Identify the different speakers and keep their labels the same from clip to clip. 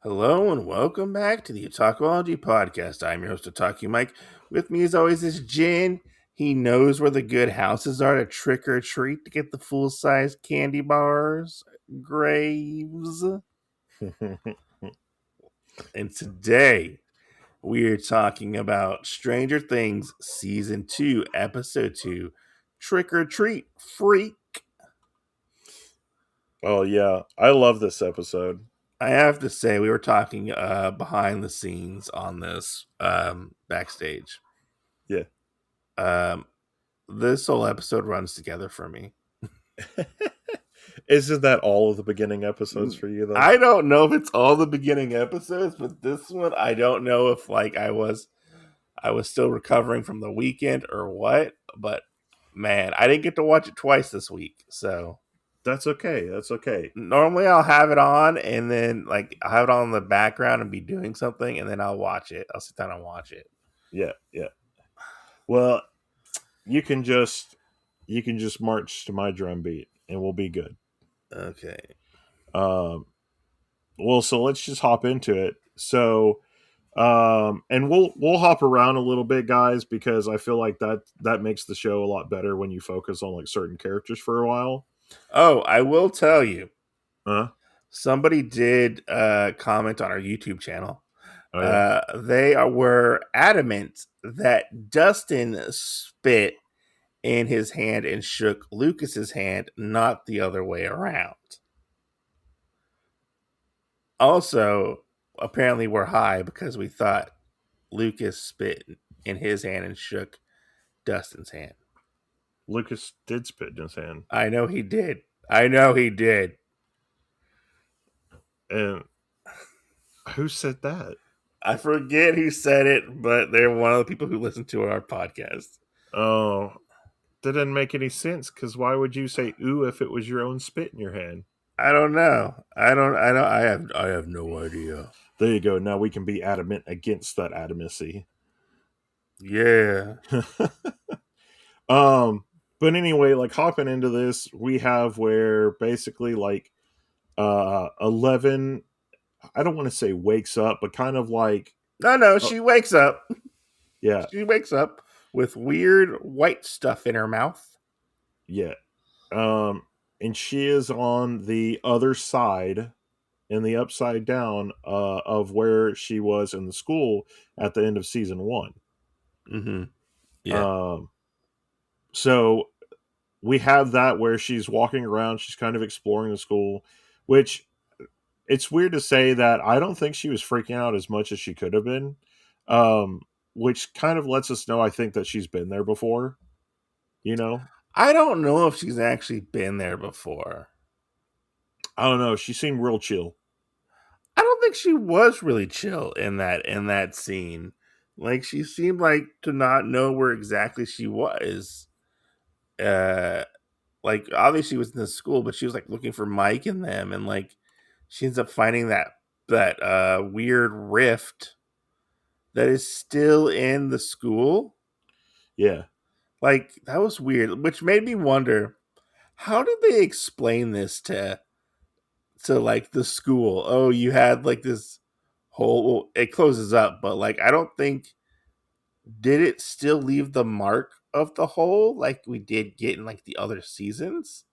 Speaker 1: Hello and welcome back to the Otakuology Podcast. I'm your host, Otaku Mike. With me, as always, is Jin. He knows where the good houses are to trick or treat to get the full size candy bars. Graves. And today, we are talking about Stranger Things Season 2, Episode 2 Trick or Treat Freak.
Speaker 2: Oh yeah, I love this episode.
Speaker 1: I have to say, we were talking behind the scenes on this backstage.
Speaker 2: Yeah.
Speaker 1: Um, this whole episode runs together for me.
Speaker 2: Isn't that all of the beginning episodes for you though?
Speaker 1: I don't know if it's all the beginning episodes, but this one I don't know if I was still recovering from the weekend or what, but man, I didn't get to watch it twice this week. So
Speaker 2: That's okay. That's okay.
Speaker 1: normally I'll have it on and then I'll have it on in the background and be doing something and then I'll watch it. I'll sit down and watch it.
Speaker 2: Yeah, yeah. Well, you can just march to my drum beat and we'll be good.
Speaker 1: Okay.
Speaker 2: Um well, so let's just hop into it. So and we'll hop around a little bit, guys, because I feel like that makes the show a lot better when you focus on like certain characters for a while.
Speaker 1: Oh, I will tell you.
Speaker 2: Huh?
Speaker 1: Somebody did comment on our YouTube channel.
Speaker 2: Oh yeah.
Speaker 1: Were adamant that Dustin spit in his hand and shook Lucas's hand, not the other way around. Also, apparently we're high because we thought Lucas spit in his hand and shook Dustin's hand.
Speaker 2: Lucas did spit in his hand.
Speaker 1: I know he did. I know he did.
Speaker 2: And who said that?
Speaker 1: I forget who said it, but they're one of the people who listen to our podcast.
Speaker 2: Oh, that doesn't make any sense. Because why would you say "ooh" if it was your own spit in your hand?
Speaker 1: I don't know. I have no idea.
Speaker 2: There you go. Now we can be adamant against that adamancy.
Speaker 1: Yeah.
Speaker 2: um, but anyway, like hopping into this, we have where basically like 11. I don't want to say wakes up, but kind of like
Speaker 1: No, she wakes up.
Speaker 2: yeah,
Speaker 1: She wakes up with weird white stuff in her mouth.
Speaker 2: yeah. And she is on the other side in the upside down of where she was in the school at the end of season one.
Speaker 1: Mm-hmm. Yeah.
Speaker 2: Um, so we have that where she's walking around, she's kind of exploring the school, which it's weird to say that I don't think she was freaking out as much as she could have been, which kind of lets us know I think that she's been there before, you know?
Speaker 1: I don't know if she's actually been there before.
Speaker 2: I don't know. She seemed real chill.
Speaker 1: I don't think she was really chill in that scene. Like she seemed like to not know where exactly she was. Uh like obviously she was in the school, but she was like looking for Mike and them and like she ends up finding that weird rift that is still in the school.
Speaker 2: Yeah.
Speaker 1: Like that was weird, which made me wonder how did they explain this to like the school? Oh, you had like this whole well, it closes up, but like I don't think did it still leave the mark of the hole like we did get in like the other seasons?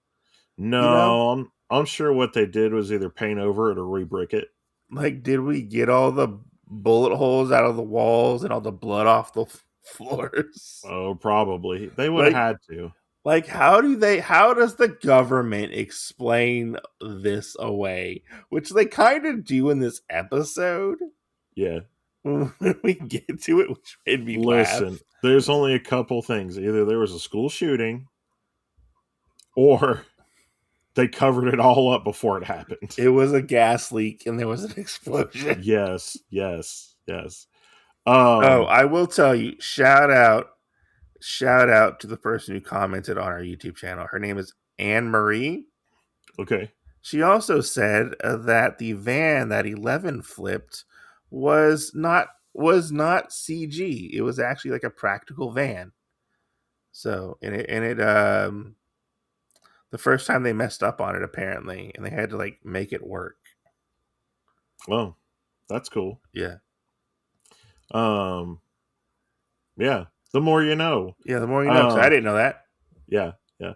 Speaker 1: You know?
Speaker 2: No, I'm sure what they did was either paint over it or re-brick it.
Speaker 1: Like did we get all the bullet holes out of the walls and all the blood off the floors?
Speaker 2: Oh, probably. They would have
Speaker 1: Like
Speaker 2: had to.
Speaker 1: Like, how does the government explain this away? Which they kind of do in this episode
Speaker 2: Yeah.
Speaker 1: when we get to it, which made me
Speaker 2: Listen,
Speaker 1: laugh.
Speaker 2: there's only a couple things. Either there was a school shooting or they covered it all up before it happened.
Speaker 1: It was a gas leak and there was an explosion.
Speaker 2: Yes, yes, yes.
Speaker 1: Oh,
Speaker 2: Um,
Speaker 1: I will tell you, shout out to the person who commented on our YouTube channel. Her name is Anne Marie.
Speaker 2: okay.
Speaker 1: She also said that the van that 11 flipped was not CG. It was actually like a practical van. So the first time they messed up on it apparently, and they had to like make it work.
Speaker 2: Oh. That's cool.
Speaker 1: Yeah.
Speaker 2: Um, yeah. The more you know.
Speaker 1: Yeah, the more you know, because I
Speaker 2: Um,
Speaker 1: didn't know that.
Speaker 2: yeah, yeah.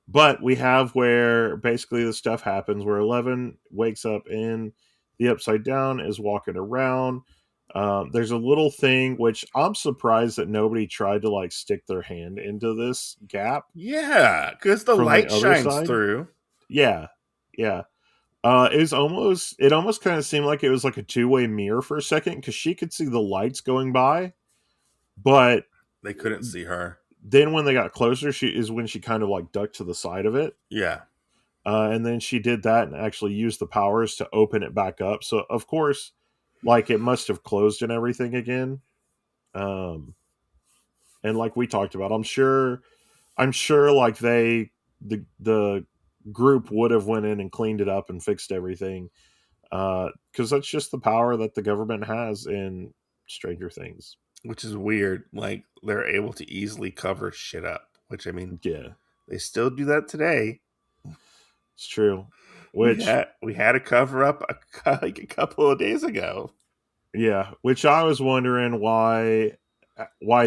Speaker 2: But we have where basically the stuff happens where 11 wakes up in the Upside Down, is walking around. There's a little thing which I'm surprised that nobody tried to like stick their hand into this gap
Speaker 1: Yeah, because the
Speaker 2: from the
Speaker 1: light
Speaker 2: other
Speaker 1: shines
Speaker 2: side.
Speaker 1: through.
Speaker 2: Yeah, yeah. It almost kind of seemed like it was like a two-way mirror for a second because she could see the lights going by, but
Speaker 1: They couldn't see her.
Speaker 2: then when they got closer, she is when she kind of like ducked to the side of it.
Speaker 1: Yeah,
Speaker 2: And then she did that and actually used the powers to open it back up. So of course, like it must have closed and everything again. Um, and like we talked about, I'm sure like the group would have went in and cleaned it up and fixed everything. Because that's just the power that the government has in Stranger Things.
Speaker 1: which is weird. Like they're able to easily cover shit up. Which I mean,
Speaker 2: Yeah,
Speaker 1: they still do that today.
Speaker 2: it's true. Which
Speaker 1: We had a cover up like a couple of days ago.
Speaker 2: yeah, which I was wondering why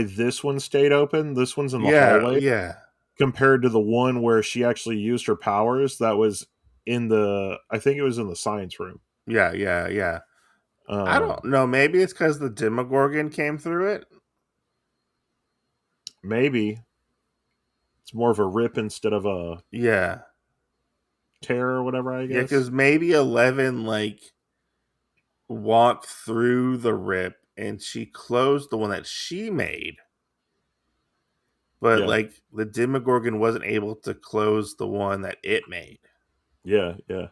Speaker 2: this one stayed open. This one's in the
Speaker 1: Yeah,
Speaker 2: hallway
Speaker 1: yeah,
Speaker 2: compared to the one where she actually used her powers that was in the I think it was in the science room.
Speaker 1: yeah, yeah, yeah. I don't
Speaker 2: Um
Speaker 1: know. Maybe it's because the Demogorgon came through it.
Speaker 2: Maybe it's more of a rip instead of a
Speaker 1: Yeah,
Speaker 2: tear or whatever, I
Speaker 1: yeah.
Speaker 2: guess.
Speaker 1: Because maybe 11 like walked through the rip and she closed the one that she made, but
Speaker 2: Yeah.
Speaker 1: like the Demogorgon wasn't able to close the one that it made.
Speaker 2: Yeah, yeah.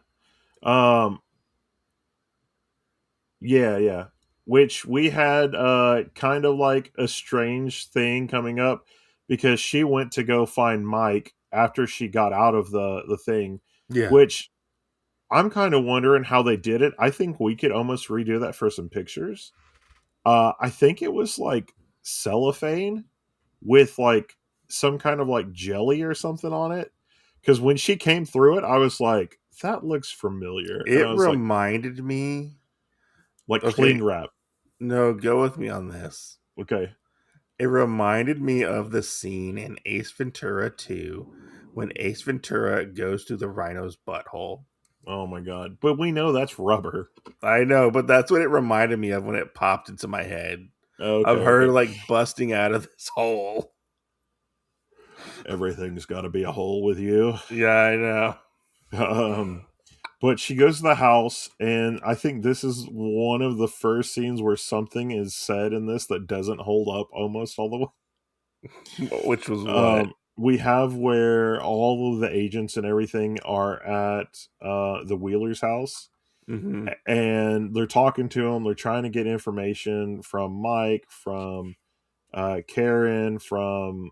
Speaker 2: Um yeah, yeah. Which we had kind of like a strange thing coming up because she went to go find Mike after she got out of the thing,
Speaker 1: Yeah,
Speaker 2: which I'm kind of wondering how they did it. I think we could almost redo that for some pictures. I think it was like cellophane with like some kind of like jelly or something on it. Because when she came through it, I was like, that looks familiar. And
Speaker 1: it
Speaker 2: I was
Speaker 1: reminded me.
Speaker 2: like cling
Speaker 1: Okay,
Speaker 2: wrap.
Speaker 1: no, go with me on this.
Speaker 2: Okay.
Speaker 1: It reminded me of the scene in Ace Ventura 2 when Ace Ventura goes through the rhino's butthole.
Speaker 2: Oh my god. But we know that's rubber.
Speaker 1: I know, but that's what it reminded me of when it popped into my head of
Speaker 2: Okay,
Speaker 1: her
Speaker 2: okay.
Speaker 1: like busting out of this hole.
Speaker 2: Everything's got to be a hole with you.
Speaker 1: Yeah, I know.
Speaker 2: Um, but she goes to the house, and I think this is one of the first scenes where something is said in this that doesn't hold up almost all the way.
Speaker 1: Which was what?
Speaker 2: We have where all of the agents and everything are at the Wheeler's house,
Speaker 1: Mm-hmm.
Speaker 2: and they're talking to him. They're trying to get information from Mike, from Karen, from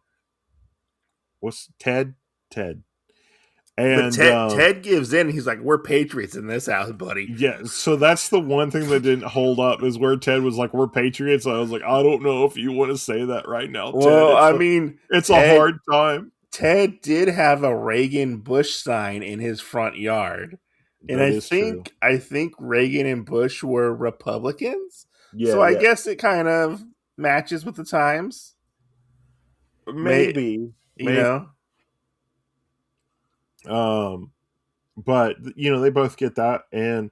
Speaker 2: what's Ted, Ted,
Speaker 1: But
Speaker 2: and
Speaker 1: Ted gives in. He's like, "We're patriots in this house, buddy."
Speaker 2: yeah. So that's the one thing that didn't hold up is where Ted was like, "We're patriots." I was like, I don't know if you want to say that right now, Ted.
Speaker 1: Well, I mean,
Speaker 2: It's a hard time.
Speaker 1: Ted did have a Reagan Bush sign in his front yard. And
Speaker 2: That is true.
Speaker 1: I think Reagan and Bush were Republicans. So
Speaker 2: Yeah,
Speaker 1: I
Speaker 2: yeah.
Speaker 1: guess it kind of matches with the times. May
Speaker 2: Maybe,
Speaker 1: you
Speaker 2: maybe.
Speaker 1: know?
Speaker 2: Um, but you know they both get that, and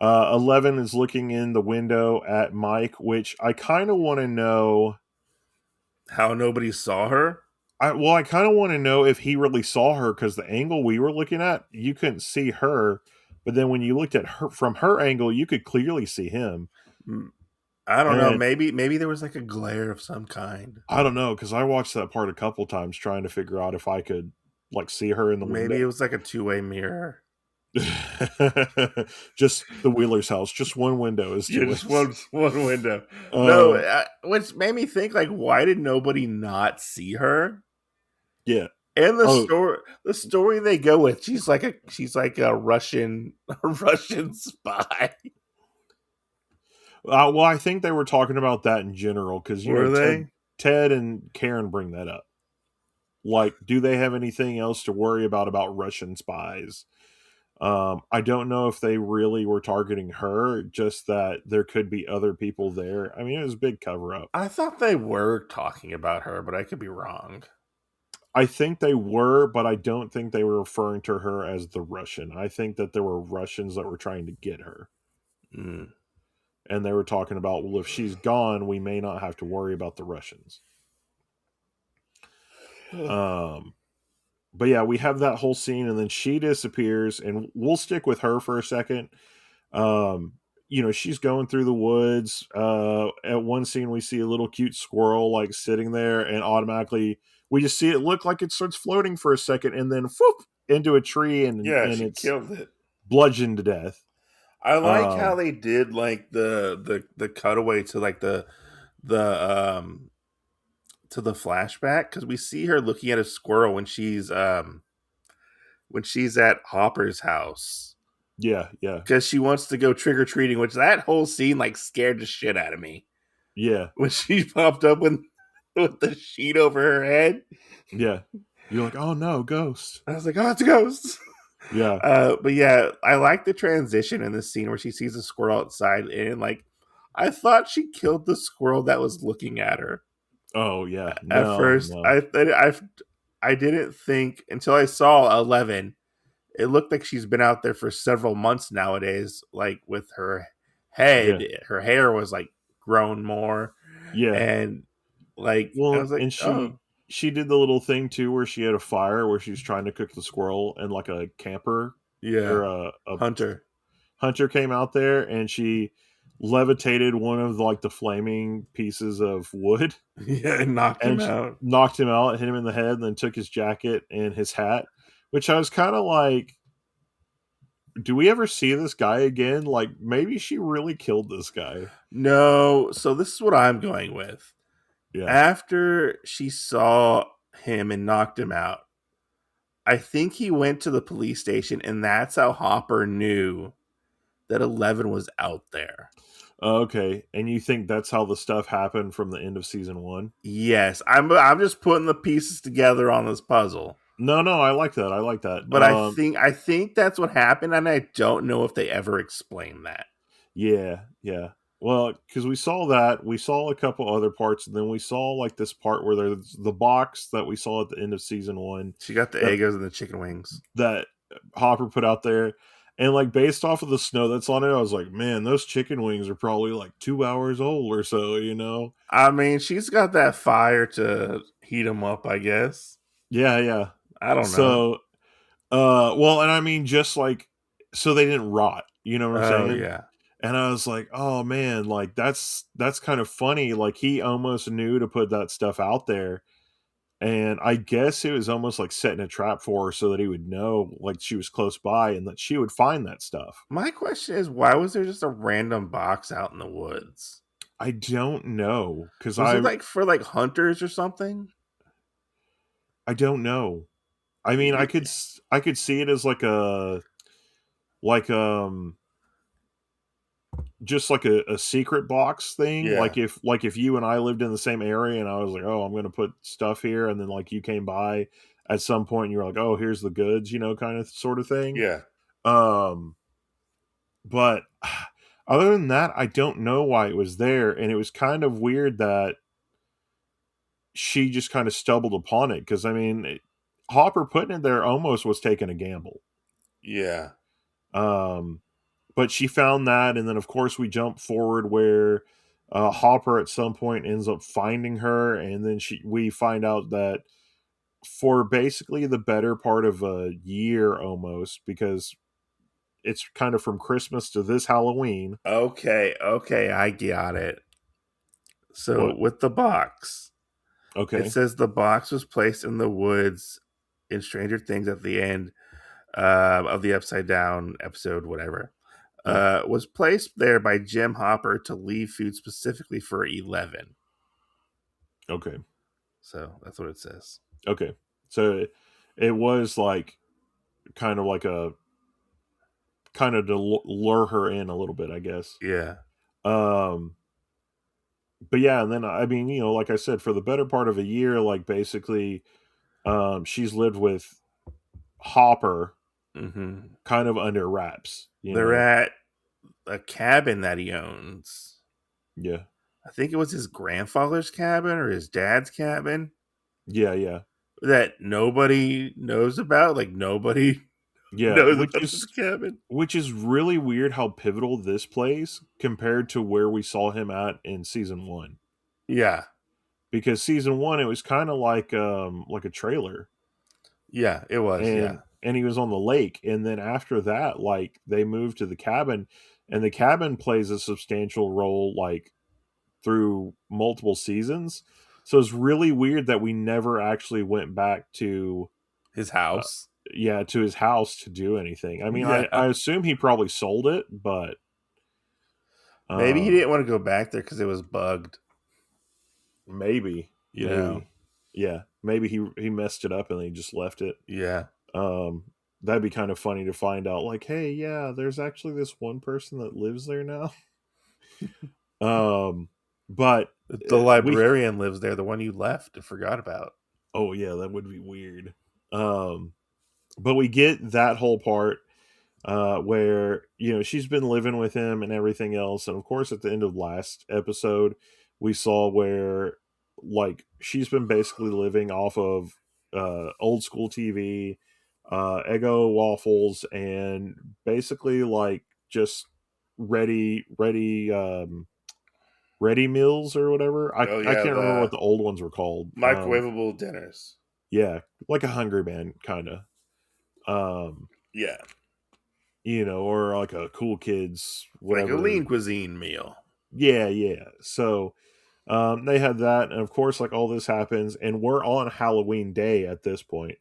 Speaker 2: 11 is looking in the window at Mike, which I kind of want to know.
Speaker 1: How nobody saw her?
Speaker 2: I kind of want to know if he really saw her because the angle we were looking at, you couldn't see her, but then when you looked at her from her angle, you could clearly see him.
Speaker 1: Mm, I don't know.
Speaker 2: And
Speaker 1: Maybe there was like a glare of some kind.
Speaker 2: I don't know because I watched that part a couple times trying to figure out if I could like see her in the window.
Speaker 1: Maybe it was like a two-way mirror.
Speaker 2: Just the Wheeler's house, just one window is
Speaker 1: Yeah,
Speaker 2: two
Speaker 1: just
Speaker 2: ways.
Speaker 1: one window. No,
Speaker 2: Um,
Speaker 1: which made me think like, why did nobody not see her?
Speaker 2: yeah.
Speaker 1: And
Speaker 2: Oh,
Speaker 1: the story they go with, she's like a Russian a Russian spy.
Speaker 2: well, I think they were talking about that in general because you know
Speaker 1: Were they?
Speaker 2: Ted and Karen bring that up. Like, do they have anything else to worry about Russian spies? I don't know if they really were targeting her, just that there could be other people there. I mean, it was a big cover up.
Speaker 1: I thought they were talking about her, but I could be wrong.
Speaker 2: I think they were, but I don't think they were referring to her as the Russian. I think that there were Russians that were trying to get her.
Speaker 1: Mm.
Speaker 2: And they were talking about, well, if she's gone, we may not have to worry about the Russians. Um, but yeah, we have that whole scene, and then she disappears, and we'll stick with her for a second. Um, she's going through the woods. At one scene, we see a little cute squirrel like sitting there, and automatically we just see it look like it starts floating for a second, and then whoop into a tree,
Speaker 1: Yeah,
Speaker 2: and
Speaker 1: she
Speaker 2: it's
Speaker 1: killed it.
Speaker 2: bludgeoned to death.
Speaker 1: I like how
Speaker 2: Um,
Speaker 1: they did like the cutaway to like the to the flashback because we see her looking at a squirrel when she's at Hopper's house
Speaker 2: yeah, yeah,
Speaker 1: because she wants to go trick or treating, which that whole scene like scared the shit out of me
Speaker 2: yeah,
Speaker 1: when she popped up with the sheet over her head.
Speaker 2: yeah. You're like, oh no, ghost.
Speaker 1: I was like, oh, it's a ghost.
Speaker 2: Yeah.
Speaker 1: But yeah, I like the transition in the scene where she sees a squirrel outside, and like, I thought she killed the squirrel that was looking at her.
Speaker 2: Oh yeah.
Speaker 1: At
Speaker 2: No,
Speaker 1: first,
Speaker 2: no.
Speaker 1: I didn't think until I saw 11. It looked like she's been out there for several months nowadays. Like with her head,
Speaker 2: Yeah,
Speaker 1: her hair was like grown more,
Speaker 2: yeah.
Speaker 1: and like I
Speaker 2: Well,
Speaker 1: was like,
Speaker 2: and
Speaker 1: oh
Speaker 2: she did the little thing too where she had a fire where she was trying to cook the squirrel, and like a camper or
Speaker 1: yeah,
Speaker 2: a
Speaker 1: Hunter,
Speaker 2: hunter came out there, and she levitated one of like the flaming pieces of wood
Speaker 1: yeah, and knocked him
Speaker 2: and
Speaker 1: out.
Speaker 2: knocked him out, hit him in the head, and then took his jacket and his hat. Which I was kind of like, do we ever see this guy again? Like maybe she really killed this guy.
Speaker 1: No, so this is what I'm going with.
Speaker 2: Yeah.
Speaker 1: After she saw him and knocked him out, I think he went to the police station, and that's how Hopper knew that 11 was out there.
Speaker 2: Okay. And you think that's how the stuff happened from the end of season one?
Speaker 1: Yes, I'm just putting the pieces together on this puzzle.
Speaker 2: No, no, I like that. I like that.
Speaker 1: But I think that's what happened, and I don't know if they ever explain that.
Speaker 2: Yeah, yeah. Well, because we saw that, we saw a couple other parts, and then we saw like this part where there's the box that we saw at the end of season one
Speaker 1: She got the
Speaker 2: that
Speaker 1: Eggos and the chicken wings.
Speaker 2: that Hopper put out there, and like based off of the snow that's on it, I was like, man, those chicken wings are probably like 2 hours old or so.
Speaker 1: I mean, she's got that fire to heat them up, I guess.
Speaker 2: Yeah, yeah.
Speaker 1: I don't know.
Speaker 2: So, well, and I mean, just like so they didn't rot. You know what I'm
Speaker 1: Oh
Speaker 2: saying?
Speaker 1: yeah.
Speaker 2: And I was like, "Oh man, like that's kind of funny. Like he almost knew to put that stuff out there, and I guess it was almost like setting a trap for her so that he would know like she was close by and that she would find that stuff."
Speaker 1: My question is, why was there just a random box out in the woods?
Speaker 2: I don't know because
Speaker 1: Was it like for like hunters or something?
Speaker 2: I don't know. I mean, I could see it as like a like just like a secret box thing.
Speaker 1: Yeah,
Speaker 2: Like if you and I lived in the same area and I was like, oh, I'm gonna put stuff here, and then like you came by at some point and you're like, oh, here's the goods, kind of sort of thing.
Speaker 1: yeah.
Speaker 2: Um, but other than that, I don't know why it was there, and it was kind of weird that she just kind of stumbled upon it because I mean, Hopper putting it there almost was taking a gamble.
Speaker 1: Yeah.
Speaker 2: Um, but she found that, and then of course we jump forward where Hopper at some point ends up finding her, and then we find out that for basically the better part of a year almost, because it's kind of from Christmas to this Halloween.
Speaker 1: Okay, okay, I got it. So
Speaker 2: What?
Speaker 1: with the box, it
Speaker 2: Okay,
Speaker 1: says the box was placed in the woods in Stranger Things at the end of the Upside Down episode, whatever.
Speaker 2: yeah,
Speaker 1: Was placed there by Jim Hopper to leave food specifically for 11.
Speaker 2: okay,
Speaker 1: So that's what it says.
Speaker 2: okay. So it was like kind of like a kind of to lure her in a little bit, I guess.
Speaker 1: Yeah.
Speaker 2: Um, but yeah, and then I mean, like I said, for the better part of a year, like basically, she's lived with Hopper,
Speaker 1: Mm-hmm.
Speaker 2: kind of under wraps, you
Speaker 1: They're
Speaker 2: know.
Speaker 1: at a cabin that he owns.
Speaker 2: Yeah.
Speaker 1: I think it was his grandfather's cabin or his dad's cabin
Speaker 2: Yeah, yeah.
Speaker 1: that nobody knows about. Like nobody
Speaker 2: Yeah,
Speaker 1: knows about this cabin.
Speaker 2: which is really weird how pivotal this plays compared to where we saw him at in season 1.
Speaker 1: Yeah,
Speaker 2: Because season 1 it was kind of like a trailer,
Speaker 1: yeah, it was. Yeah,
Speaker 2: and he was on the lake, and then after that like they moved to the cabin, and the cabin plays a substantial role like through multiple seasons. So it's really weird that we never actually went back to
Speaker 1: his
Speaker 2: uh,
Speaker 1: house.
Speaker 2: yeah, to his house to do anything. I mean,
Speaker 1: Yeah,
Speaker 2: I assume he probably sold it, but
Speaker 1: maybe he
Speaker 2: um
Speaker 1: didn't want to go back there because it was bugged.
Speaker 2: maybe
Speaker 1: You know.
Speaker 2: yeah, maybe he messed it up and he just left it.
Speaker 1: Yeah,
Speaker 2: Um that'd be kind of funny to find out like, hey, yeah, there's actually this one person that lives there now. Um but
Speaker 1: the
Speaker 2: we
Speaker 1: librarian lives there. The one you left and forgot about.
Speaker 2: oh yeah, that would be weird. Um but we get that whole part where you know she's been living with him and everything else, and of course at the end of last episode we saw where like she's been basically living off of old school TV, Eggo waffles, and basically like just ready meals or whatever.
Speaker 1: Oh
Speaker 2: I
Speaker 1: yeah,
Speaker 2: can't remember what
Speaker 1: the
Speaker 2: the old ones were called.
Speaker 1: microwavable dinners.
Speaker 2: Yeah, like a Hungry Man kind of. Um,
Speaker 1: Yeah,
Speaker 2: you know, or like a Cool Kids,
Speaker 1: like a
Speaker 2: whatever.
Speaker 1: lean cuisine meal.
Speaker 2: Yeah, yeah. So they had that, and of course, like all this happens, and we're on Halloween Day at this point,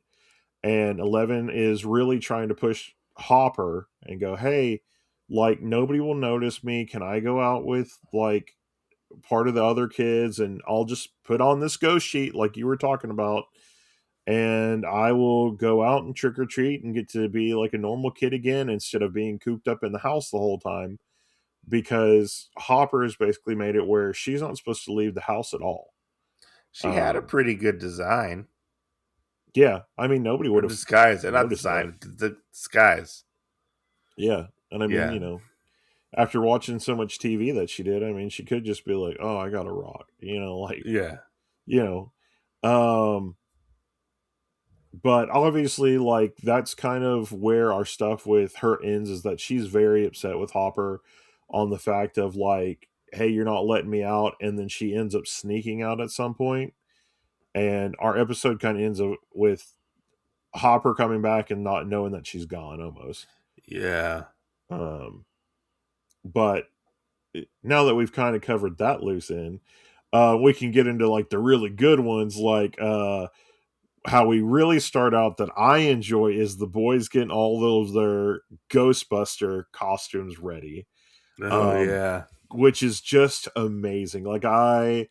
Speaker 2: and 11 is really trying to push Hopper and go, hey, like nobody will notice me. Can I go out with like part of the other kids, and I'll just put on this ghost sheet like you were talking about, and I will go out and trick or treat and get to be like a normal kid again instead of being cooped up in the house the whole time, because Hopper has basically made it where she's not supposed to leave the house at all.
Speaker 1: She had a
Speaker 2: Um,
Speaker 1: pretty good design
Speaker 2: yeah, I mean nobody
Speaker 1: or
Speaker 2: would have
Speaker 1: disguise, and not
Speaker 2: noticed that.
Speaker 1: design, the disguise.
Speaker 2: Yeah, and I mean
Speaker 1: Yeah,
Speaker 2: you know after watching so much TV that she did, I mean she could just be like, oh, I got a rock, you know, like
Speaker 1: yeah.
Speaker 2: you know. Um, but obviously like that's kind of where our stuff with her ends, is that she's very upset with Hopper on the fact of like, hey, you're not letting me out, and then she ends up sneaking out at some point, and our episode kind of ends with Hopper coming back and not knowing that she's gone almost.
Speaker 1: Yeah.
Speaker 2: um but now that we've kind of covered that loose end, we can get into like the really good ones, like how we really start out that I enjoy is the boys getting all of their Ghostbuster costumes ready,
Speaker 1: Oh
Speaker 2: um,
Speaker 1: yeah.
Speaker 2: which is just amazing. Like I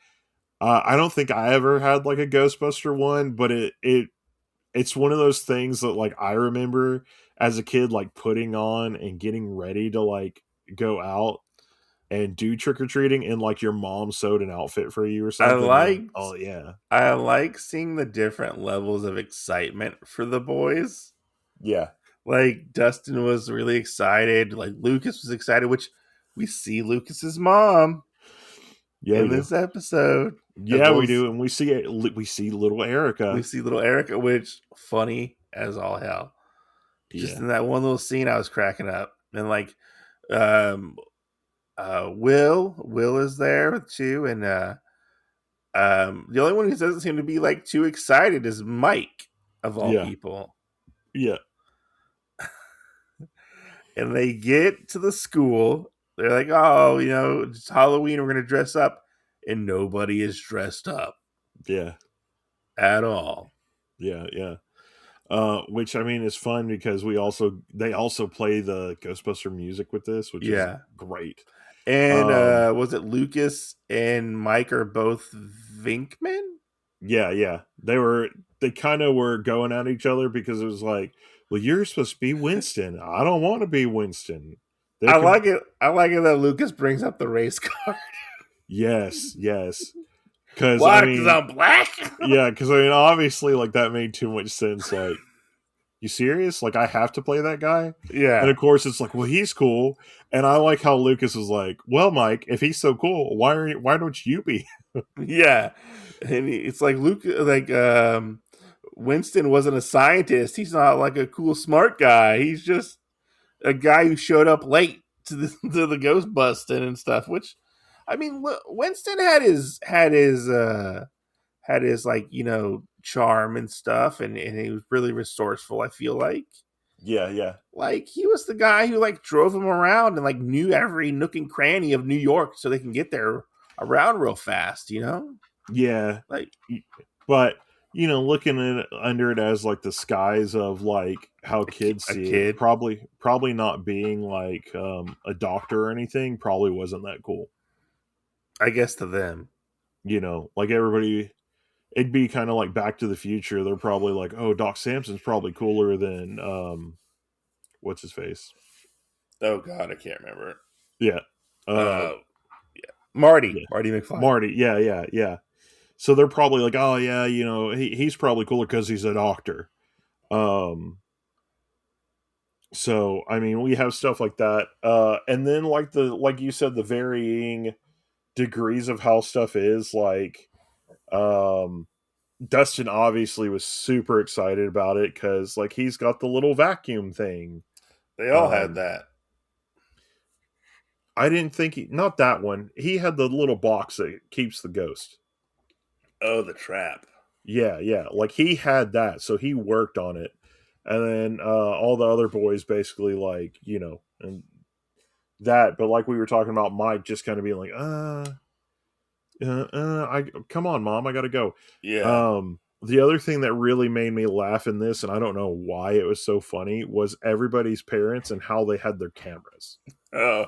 Speaker 2: don't think I ever had like a Ghostbuster one, but it's one of those things that like I remember as a kid like putting on and getting ready to like go out and do trick or treating, and like your mom sewed an outfit for you or
Speaker 1: I
Speaker 2: something. You're like,
Speaker 1: liked
Speaker 2: oh yeah,
Speaker 1: I like seeing the different levels of excitement for the boys.
Speaker 2: yeah,
Speaker 1: Like Dustin was really excited, like Lucas was excited, which we see Lucas's mom
Speaker 2: yeah, we
Speaker 1: in
Speaker 2: do.
Speaker 1: this episode, as
Speaker 2: Yeah,
Speaker 1: well
Speaker 2: we
Speaker 1: as
Speaker 2: do, and we see little
Speaker 1: we
Speaker 2: Erica.
Speaker 1: see little Erica, which funny as all hell. Just
Speaker 2: Yeah,
Speaker 1: in that one little scene, I was cracking up, and like, um, Will is there too, and the only one who doesn't seem to be like too excited is Mike, of all
Speaker 2: yeah,
Speaker 1: people.
Speaker 2: yeah,
Speaker 1: And they get to the school. They're like, oh, it's Halloween. We're going to dress up. And nobody is dressed up
Speaker 2: yeah,
Speaker 1: at all.
Speaker 2: yeah, yeah. Which I mean is fun because they also play the Ghostbuster music with this, which is
Speaker 1: Yeah.
Speaker 2: great.
Speaker 1: And
Speaker 2: Um,
Speaker 1: was it Lucas and Mike are both Vinkman?
Speaker 2: yeah, yeah. They kind of were going at each other because it was like, well, you're supposed to be Winston. I don't want to be Winston. They
Speaker 1: I
Speaker 2: could,
Speaker 1: like it. I like it that Lucas brings up the race car.
Speaker 2: yes, yes. Because I
Speaker 1: Why? Because
Speaker 2: mean,
Speaker 1: I'm black?
Speaker 2: yeah, because I mean, obviously, like that made too much sense. Like, You serious? Like, I have to play that guy? And
Speaker 1: Yeah,
Speaker 2: of course, it's like, well, he's cool. And I like how Lucas was like, well, Mike, if he's so cool, why don't you be?
Speaker 1: yeah. And it's like Luke, like Winston wasn't a scientist. He's not like a cool, smart guy. He's just a guy who showed up late to the to the ghost busting and stuff. Which, I mean, Winston had his like charm and stuff, and he was really resourceful. I feel
Speaker 2: Yeah, yeah.
Speaker 1: like he was the guy who like drove him around and like knew every nook and cranny of New York so they can get there around real fast.
Speaker 2: Yeah.
Speaker 1: Like
Speaker 2: But, looking at it, under it as like the skies of like how kids
Speaker 1: a
Speaker 2: see it,
Speaker 1: kid,
Speaker 2: probably not being like a doctor or anything probably wasn't that cool.
Speaker 1: I guess to them.
Speaker 2: Like everybody, it'd be kind of like Back to the Future. They're probably like, oh, Doc Samson's probably cooler than what's his face?
Speaker 1: Oh God, I can't remember.
Speaker 2: Yeah. Uh
Speaker 1: Uh, Marty,
Speaker 2: yeah.
Speaker 1: Marty McFly.
Speaker 2: Marty. Yeah, yeah, yeah. So they're probably like, oh yeah, he's probably cooler because he's a doctor. Um so I mean we have stuff like that. And then like you said, the varying degrees of how stuff is like um Dustin obviously was super excited about it because like he's got the little vacuum thing.
Speaker 1: They all had
Speaker 2: Um
Speaker 1: that.
Speaker 2: I didn't think not that one. He had the little box that keeps the ghost.
Speaker 1: Oh, the trap.
Speaker 2: Yeah, yeah. Like he had that, so he worked on it. And then all the other boys basically like, and that, but like we were talking about Mike just kind of being like, I come on, mom, I gotta go.
Speaker 1: Yeah.
Speaker 2: The other thing that really made me laugh in this, and I don't know why it was so funny, was everybody's parents and how they had their cameras.
Speaker 1: Oh,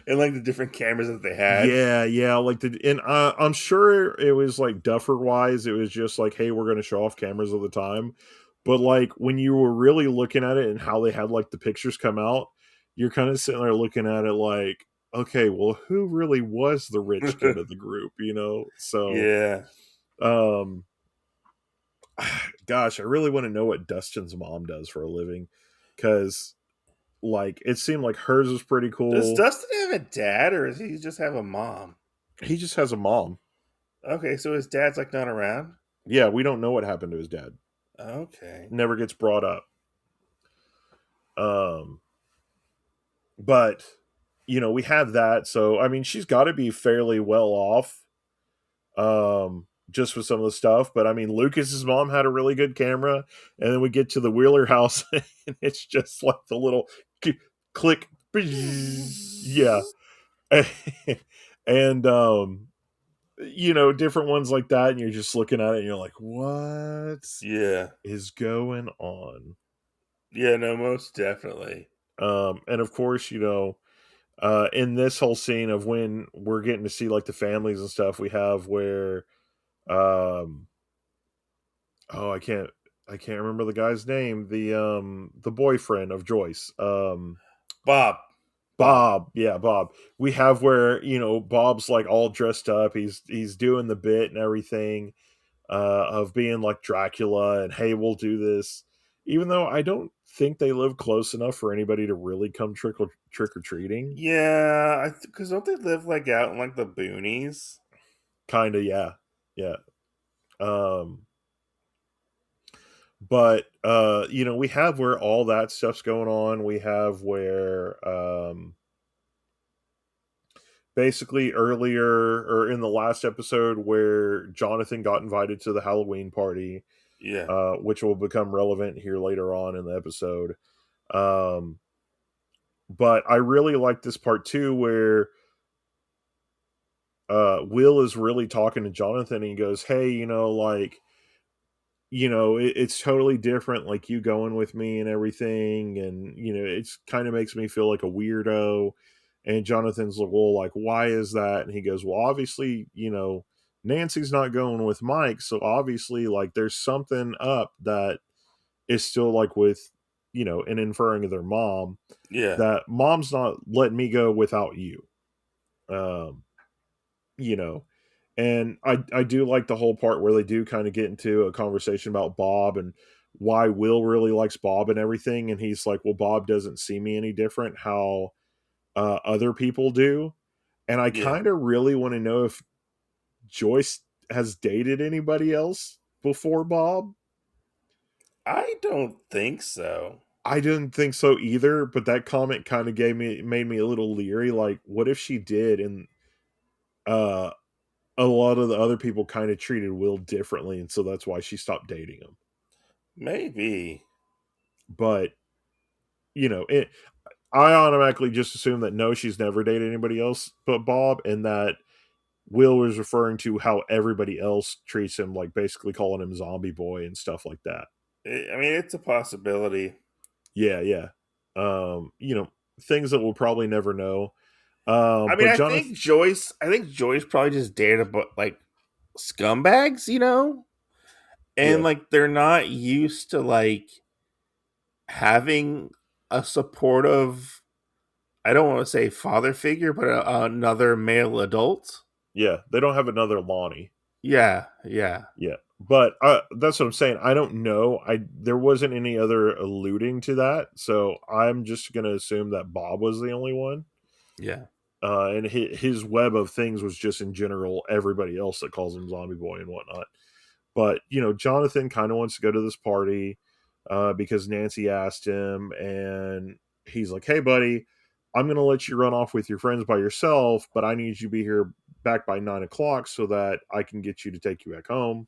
Speaker 1: and like the different cameras that they had.
Speaker 2: Yeah, yeah, like and I'm sure it was like Duffer wise, it was just like, hey, we're gonna show off cameras all the time. But like when you were really looking at it and how they had like the pictures come out, you're kind of sitting there looking at it like, okay, well, who really was the rich kid of the group? So,
Speaker 1: Yeah.
Speaker 2: um, gosh, I really want to know what Dustin's mom does for a living, because like it seemed like hers was pretty
Speaker 1: Does
Speaker 2: cool.
Speaker 1: Dustin have a dad, or does he just have a mom?
Speaker 2: He just has a mom.
Speaker 1: Okay, so his dad's like not around.
Speaker 2: Yeah, we don't know what happened to his dad.
Speaker 1: Okay.
Speaker 2: Never gets brought up. Um, but we have that. So I mean, she's got to be fairly well off. Just with some of the stuff. But I mean, Lucas's mom had a really good camera, and then we get to the Wheeler house, and it's just like the little click, yeah, and different ones like that, and you're just looking at it, and you're like, what
Speaker 1: Yeah.
Speaker 2: is going on?
Speaker 1: Yeah. No, most definitely.
Speaker 2: And of course, in this whole scene of when we're getting to see like the families and stuff, we have where um oh I can't remember the guy's name, the boyfriend of Joyce,
Speaker 1: Bob. Bob.
Speaker 2: Bob. Yeah, Bob. We have where Bob's like all dressed up, he's doing the bit and everything, of being like Dracula, and hey, we'll do this, even though I don't think they live close enough for anybody to really come trick or treating.
Speaker 1: Yeah, because don't they live like out in like the boonies?
Speaker 2: Kind of, yeah, yeah. Um, but we have where all that stuff's going on. We have where basically earlier or in the last episode where Jonathan got invited to the Halloween party,
Speaker 1: Yeah.
Speaker 2: which will become relevant here later on in the episode. Um, but I really like this part too, where Will is really talking to Jonathan, and he goes, "Hey, like." It's totally different, like you going with me and everything, and it's kind of makes me feel like a weirdo. And Jonathan's like, well, like, why is that? And he goes, well, obviously, Nancy's not going with Mike, so obviously, like, there's something up that is still like with, and inferring to their mom,
Speaker 1: Yeah.
Speaker 2: that mom's not letting me go without you. um you know and I do like the whole part where they do kind of get into a conversation about Bob, and why Will really likes Bob and everything, and he's like, well, Bob doesn't see me any different how other people do. And I
Speaker 1: Yeah.
Speaker 2: kind of really want to know if Joyce has dated anybody else before Bob.
Speaker 1: I don't think so.
Speaker 2: I didn't think so either, but that comment kind of made me a little leery. Like, what if she did, and uh, a lot of the other people kind of treated Will differently, and so that's why she stopped dating him.
Speaker 1: Maybe.
Speaker 2: But you know, I automatically just assume that no, she's never dated anybody else but Bob, and that Will was referring to how everybody else treats him, like basically calling him zombie boy and stuff like that.
Speaker 1: I mean, it's a possibility.
Speaker 2: Yeah, yeah. You know, things that we'll probably never know.
Speaker 1: I mean,
Speaker 2: But Jonathan,
Speaker 1: I think Joyce probably just dated a like scumbags, you know? And
Speaker 2: yeah,
Speaker 1: like they're not used to like having a supportive, I don't want to say father figure, but another male adult.
Speaker 2: yeah, they don't have another Lonnie.
Speaker 1: Yeah, yeah,
Speaker 2: Yeah, but that's what I'm saying. I don't know. There wasn't any other alluding to that, so I'm just gonna assume that Bob was the only one.
Speaker 1: yeah,
Speaker 2: And his web of things was just in general everybody else that calls him Zombie Boy and whatnot. But you know, Jonathan kind of wants to go to this party because Nancy asked him, and he's like, "Hey, buddy, I'm gonna let you run off with your friends by yourself, but I need you to be here back by 9 o'clock so that I can get you to take you back home."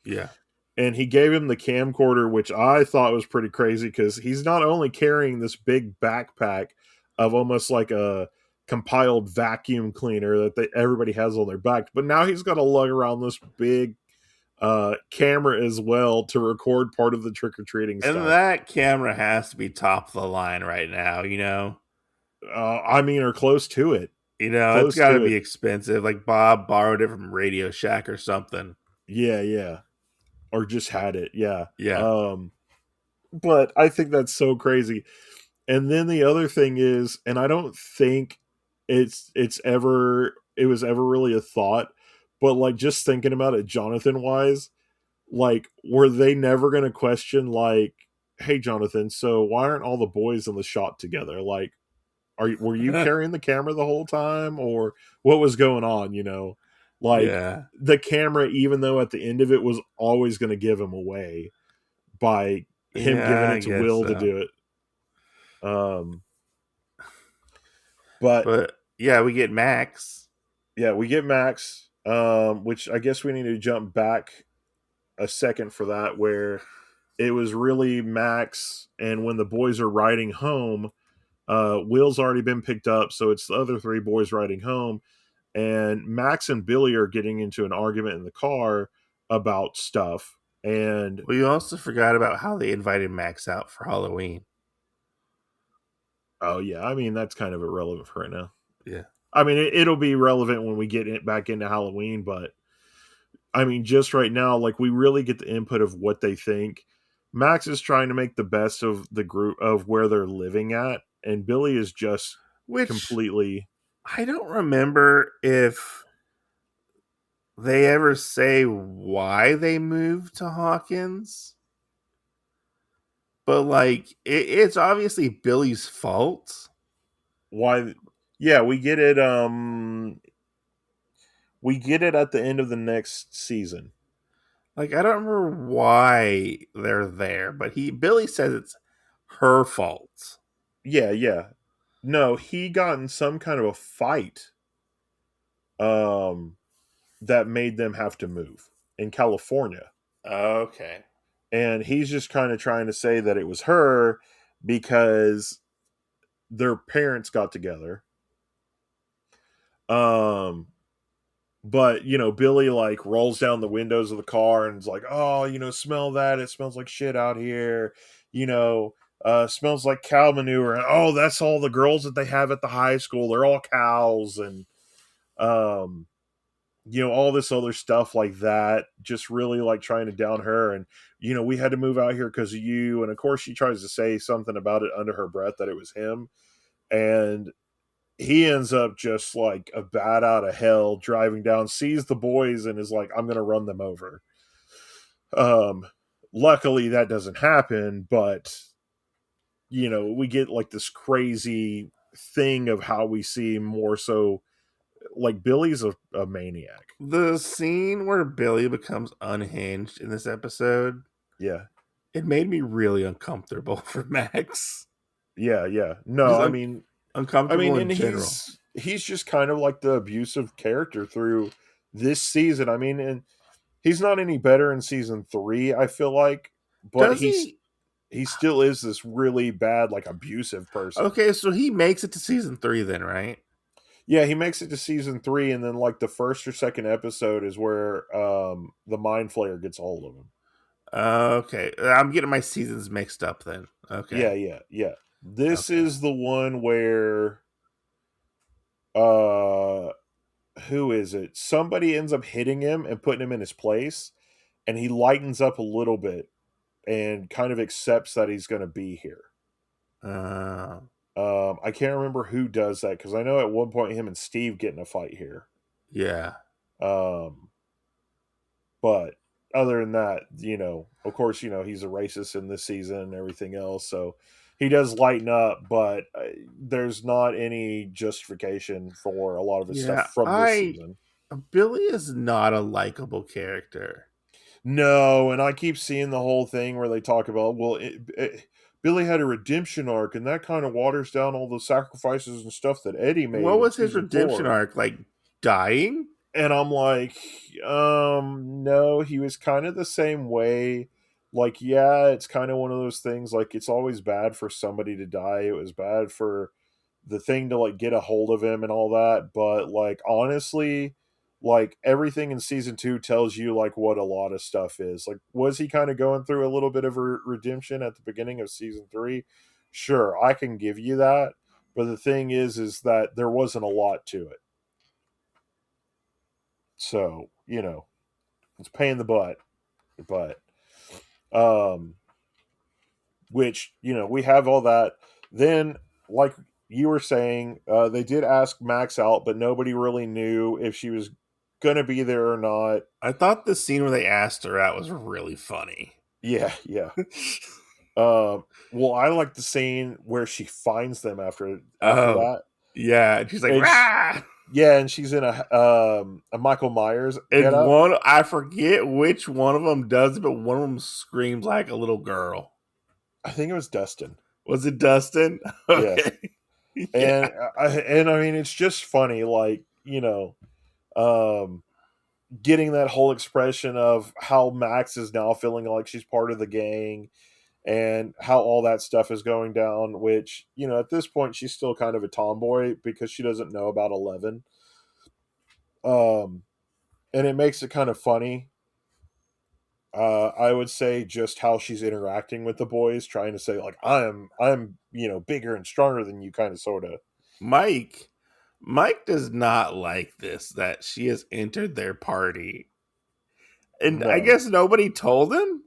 Speaker 1: yeah.
Speaker 2: And he gave him the camcorder, which I thought was pretty crazy because he's not only carrying this big backpack of almost like a compiled vacuum cleaner that everybody has on their back, but now he's got to lug around this big camera as well to record part of the trick or treating
Speaker 1: And
Speaker 2: stuff.
Speaker 1: that camera has to be top of the line right now, you know?
Speaker 2: I mean, or close to it,
Speaker 1: You know, it's
Speaker 2: close
Speaker 1: got to
Speaker 2: to
Speaker 1: be
Speaker 2: it.
Speaker 1: expensive. Like Bob borrowed it from Radio Shack or something.
Speaker 2: Yeah, yeah, or just had it. Yeah.
Speaker 1: Yeah.
Speaker 2: Um, but I think that's so crazy. And then the other thing is, and I don't think it was ever really a thought, but like just thinking about it, Jonathan wise, like were they never going to question like, hey Jonathan, so why aren't all the boys in the shot together? Like, were you carrying the camera the whole time, or what was going on? You know, like
Speaker 1: Yeah.
Speaker 2: the camera, even though at the end of it was always going to give him away by him giving
Speaker 1: Yeah, I
Speaker 2: it to
Speaker 1: guess
Speaker 2: Will to
Speaker 1: so.
Speaker 2: do it. Um, but
Speaker 1: But yeah, we get Max.
Speaker 2: yeah, we get Max, which I guess we need to jump back a second for that, where it was really Max, and when the boys are riding home, Will's already been picked up, so it's the other three boys riding home, and Max and Billy are getting into an argument in the car about stuff, and
Speaker 1: We also forgot about how they invited Max out for Halloween.
Speaker 2: oh yeah, I mean that's kind of irrelevant for right now.
Speaker 1: Yeah.
Speaker 2: I mean it'll be relevant when we get it back into Halloween, but I mean, just right now, like we really get the input of what they think. Max is trying to make the best of the group of where they're living at, and Billy is just
Speaker 1: Which
Speaker 2: completely.
Speaker 1: I don't remember if they ever say why they moved to Hawkins, but like it's obviously Billy's fault.
Speaker 2: Why? Yeah, we get it. We get it at the end of the next season.
Speaker 1: Like I don't remember why they're there, but he Billy says it's her fault.
Speaker 2: Yeah, yeah. No, he got in some kind of a fight. Um, that made them have to move in California,
Speaker 1: Okay.
Speaker 2: and he's just kind of trying to say that it was her because their parents got together. Um, but you know, Billy like rolls down the windows of the car and is like, "Oh, you know, smell that? It smells like shit out here. You know, smells like cow manure. And oh, that's all the girls that they have at the high school. They're all cows and um, you know, all this other stuff like that. Just really like trying to down her and." You know, we had to move out here because of you. And of course, she tries to say something about it under her breath that it was him. And he ends up just like a bat out of hell driving down, sees the boys, and is like, I'm gonna run them over. Um Luckily, that doesn't happen, but we get like this crazy thing of how we see more so like Billy's a maniac.
Speaker 1: The scene where Billy becomes unhinged in this episode,
Speaker 2: Yeah,
Speaker 1: it made me really uncomfortable for Max.
Speaker 2: yeah, yeah. No,
Speaker 1: Just
Speaker 2: I mean,
Speaker 1: uncomfortable in
Speaker 2: and
Speaker 1: general.
Speaker 2: he's just kind of like the abusive character through this season. I mean, and he's not any better in season 3, I feel like, but
Speaker 1: Does he?
Speaker 2: he still is this really bad, like abusive person.
Speaker 1: Okay, so he makes it to season 3 then, right?
Speaker 2: Yeah, he makes it to season 3, and then like the first or second episode is where the mind flayer gets a hold of him.
Speaker 1: Okay, I'm getting my seasons mixed up then.
Speaker 2: Yeah,
Speaker 1: Okay,
Speaker 2: yeah, yeah. This
Speaker 1: okay.
Speaker 2: is the one where uh who is it? Somebody ends up hitting him and putting him in his place, and he lightens up a little bit and kind of accepts that he's going to be here.
Speaker 1: Uh,
Speaker 2: I can't remember who does that because I know at one point him and Steve get in a fight here.
Speaker 1: yeah,
Speaker 2: Um, but other than that, of course, he's a racist in this season and everything else. So he does lighten up, but there's not any justification for a lot of his stuff
Speaker 1: yeah.
Speaker 2: from this
Speaker 1: I
Speaker 2: season.
Speaker 1: Billy is not a likable character.
Speaker 2: No, and I keep seeing the whole thing where they talk about, well, Billy had a redemption arc, and that kind of waters down all the sacrifices and stuff that Eddie made
Speaker 1: What
Speaker 2: in
Speaker 1: was his
Speaker 2: season
Speaker 1: redemption
Speaker 2: 4.
Speaker 1: arc? Like dying?
Speaker 2: And I'm like, no, he was kind of the same way. Like, yeah, it's kind of one of those things. Like, it's always bad for somebody to die. It was bad for the thing to like get a hold of him and all that. But like, honestly, like everything in season 2 tells you like what a lot of stuff is. Like, was he kind of going through a little bit of a redemption at the beginning of season 3? Sure, I can give you that. But the thing is that there wasn't a lot to it. So, it's paying the butt, but um, which we have all that. Then, like you were saying, they did ask Max out, but nobody really knew if she was gonna be there or not.
Speaker 1: I thought the scene where they asked her out was really funny.
Speaker 2: Yeah, yeah. Well, I like the scene where she finds them after
Speaker 1: Oh,
Speaker 2: that,
Speaker 1: yeah. And she's like,
Speaker 2: and
Speaker 1: rah!
Speaker 2: yeah, and she's in a Michael Myers get
Speaker 1: And
Speaker 2: up.
Speaker 1: I forget which one of them does it, but one of them screams like a little girl.
Speaker 2: I think it was Dustin.
Speaker 1: Was it Dustin?
Speaker 2: Yeah,
Speaker 1: Okay. Yeah.
Speaker 2: and I mean it's just funny, like um getting that whole expression of how Max is now feeling like she's part of the gang and how all that stuff is going down, which, at this point she's still kind of a tomboy because she doesn't know about 11. Um and it makes it kind of funny. I would say just how she's interacting with the boys, trying to say like I'm bigger and stronger than you, kind of sorta.
Speaker 1: Mike Mike does not like this that she has entered their party. And I
Speaker 2: No.
Speaker 1: guess nobody told him?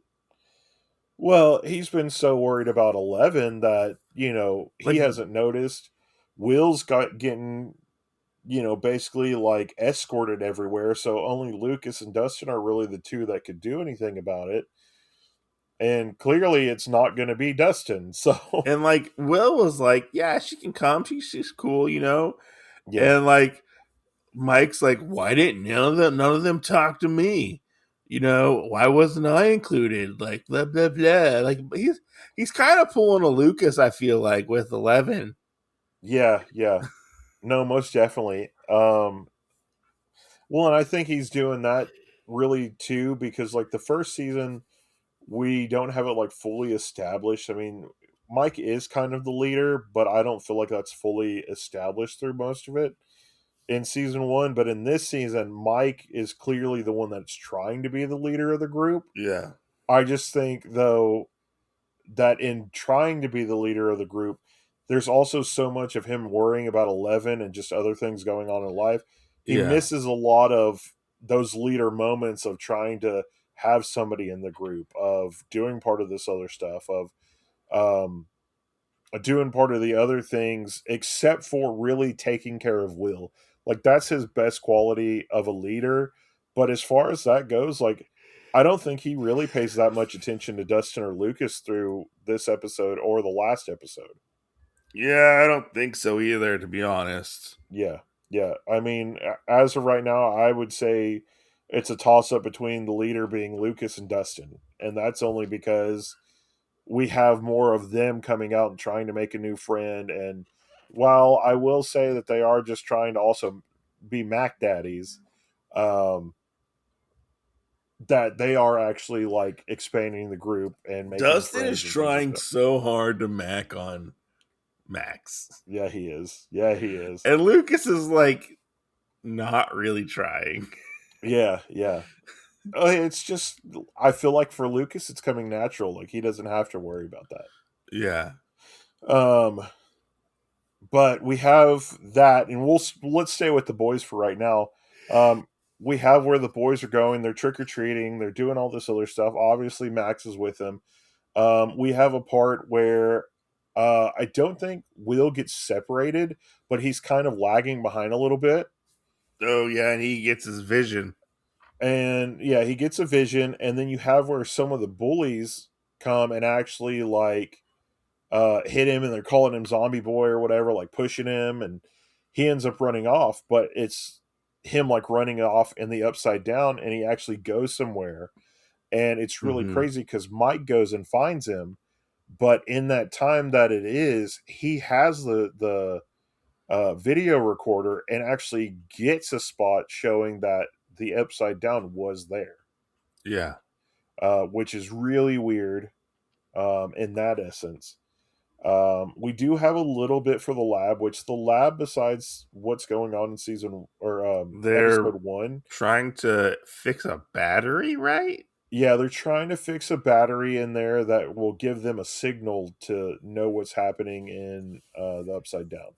Speaker 2: Well, he's been so worried about 11 that, he
Speaker 1: Like
Speaker 2: hasn't noticed. Will's got getting, basically like escorted everywhere. So only Lucas and Dustin are really the two that could do anything about it. And clearly it's not going to be Dustin. So,
Speaker 1: and like Will was like, yeah, she can come. She's cool, you know?
Speaker 2: yeah.
Speaker 1: And like Mike's like, why didn't none of them talk to me? You know, why wasn't I included? Like blah blah blah. Like he's kind of pulling a Lucas, I feel like, with 11.
Speaker 2: Yeah. Yeah. No, most definitely. Well, and I think he's doing that really too because like the first season we don't have it like fully established. I mean, Mike is kind of the leader, but I don't feel like that's fully established through most of it in season 1. But in this season, Mike is clearly the one that's trying to be the leader of the group.
Speaker 1: Yeah.
Speaker 2: I just think though that in trying to be the leader of the group, there's also so much of him worrying about 11 and just other things going on in life. He
Speaker 1: Yeah.
Speaker 2: misses a lot of those leader moments of trying to have somebody in the group, of doing part of this other stuff, of um, doing part of the other things, except for really taking care of Will. Like, that's his best quality of a leader. But as far as that goes, like, I don't think he really pays that much attention to Dustin or Lucas through this episode or the last episode.
Speaker 1: Yeah, I don't think so either, to be honest.
Speaker 2: Yeah, yeah. I mean, as of right now, I would say it's a toss up between the leader being Lucas and Dustin, and that's only because we have more of them coming out and trying to make a new friend. And while I will say that they are just trying to also be Mac daddies, um, that they are actually like expanding the group and making
Speaker 1: Dustin is
Speaker 2: friends and things like
Speaker 1: trying
Speaker 2: that.
Speaker 1: so hard to Mac on Max.
Speaker 2: Yeah, he is. Yeah, he is.
Speaker 1: And Lucas is like not really trying.
Speaker 2: Yeah, yeah. It's just I feel like for Lucas, it's coming natural. Like he doesn't have to worry about that.
Speaker 1: Yeah.
Speaker 2: Um, but we have that, and let's stay with the boys for right now. Um, we have where the boys are going. They're trick or treating. They're doing all this other stuff. Obviously, Max is with them. We have a part where I don't think Will gets separated, but he's kind of lagging behind a little bit.
Speaker 1: Oh yeah, and he gets his vision.
Speaker 2: And yeah, he gets a vision, and then you have where some of the bullies come and actually like hit him, and they're calling him zombie boy or whatever, like pushing him, and he ends up running off, but it's him like running off in the upside down, and he actually goes somewhere. And it's really
Speaker 1: Mm-hmm.
Speaker 2: crazy because Mike goes and finds him, but in that time that it is, he has the video recorder and actually gets a spot showing that the upside down was there,
Speaker 1: Yeah.
Speaker 2: which is really weird in that essence. We do have a little bit for the lab, which the lab, besides what's going on in season or
Speaker 1: They're
Speaker 2: episode one,
Speaker 1: trying to fix a battery, right?
Speaker 2: yeah, they're trying to fix a battery in there that will give them a signal to know what's happening in the upside down.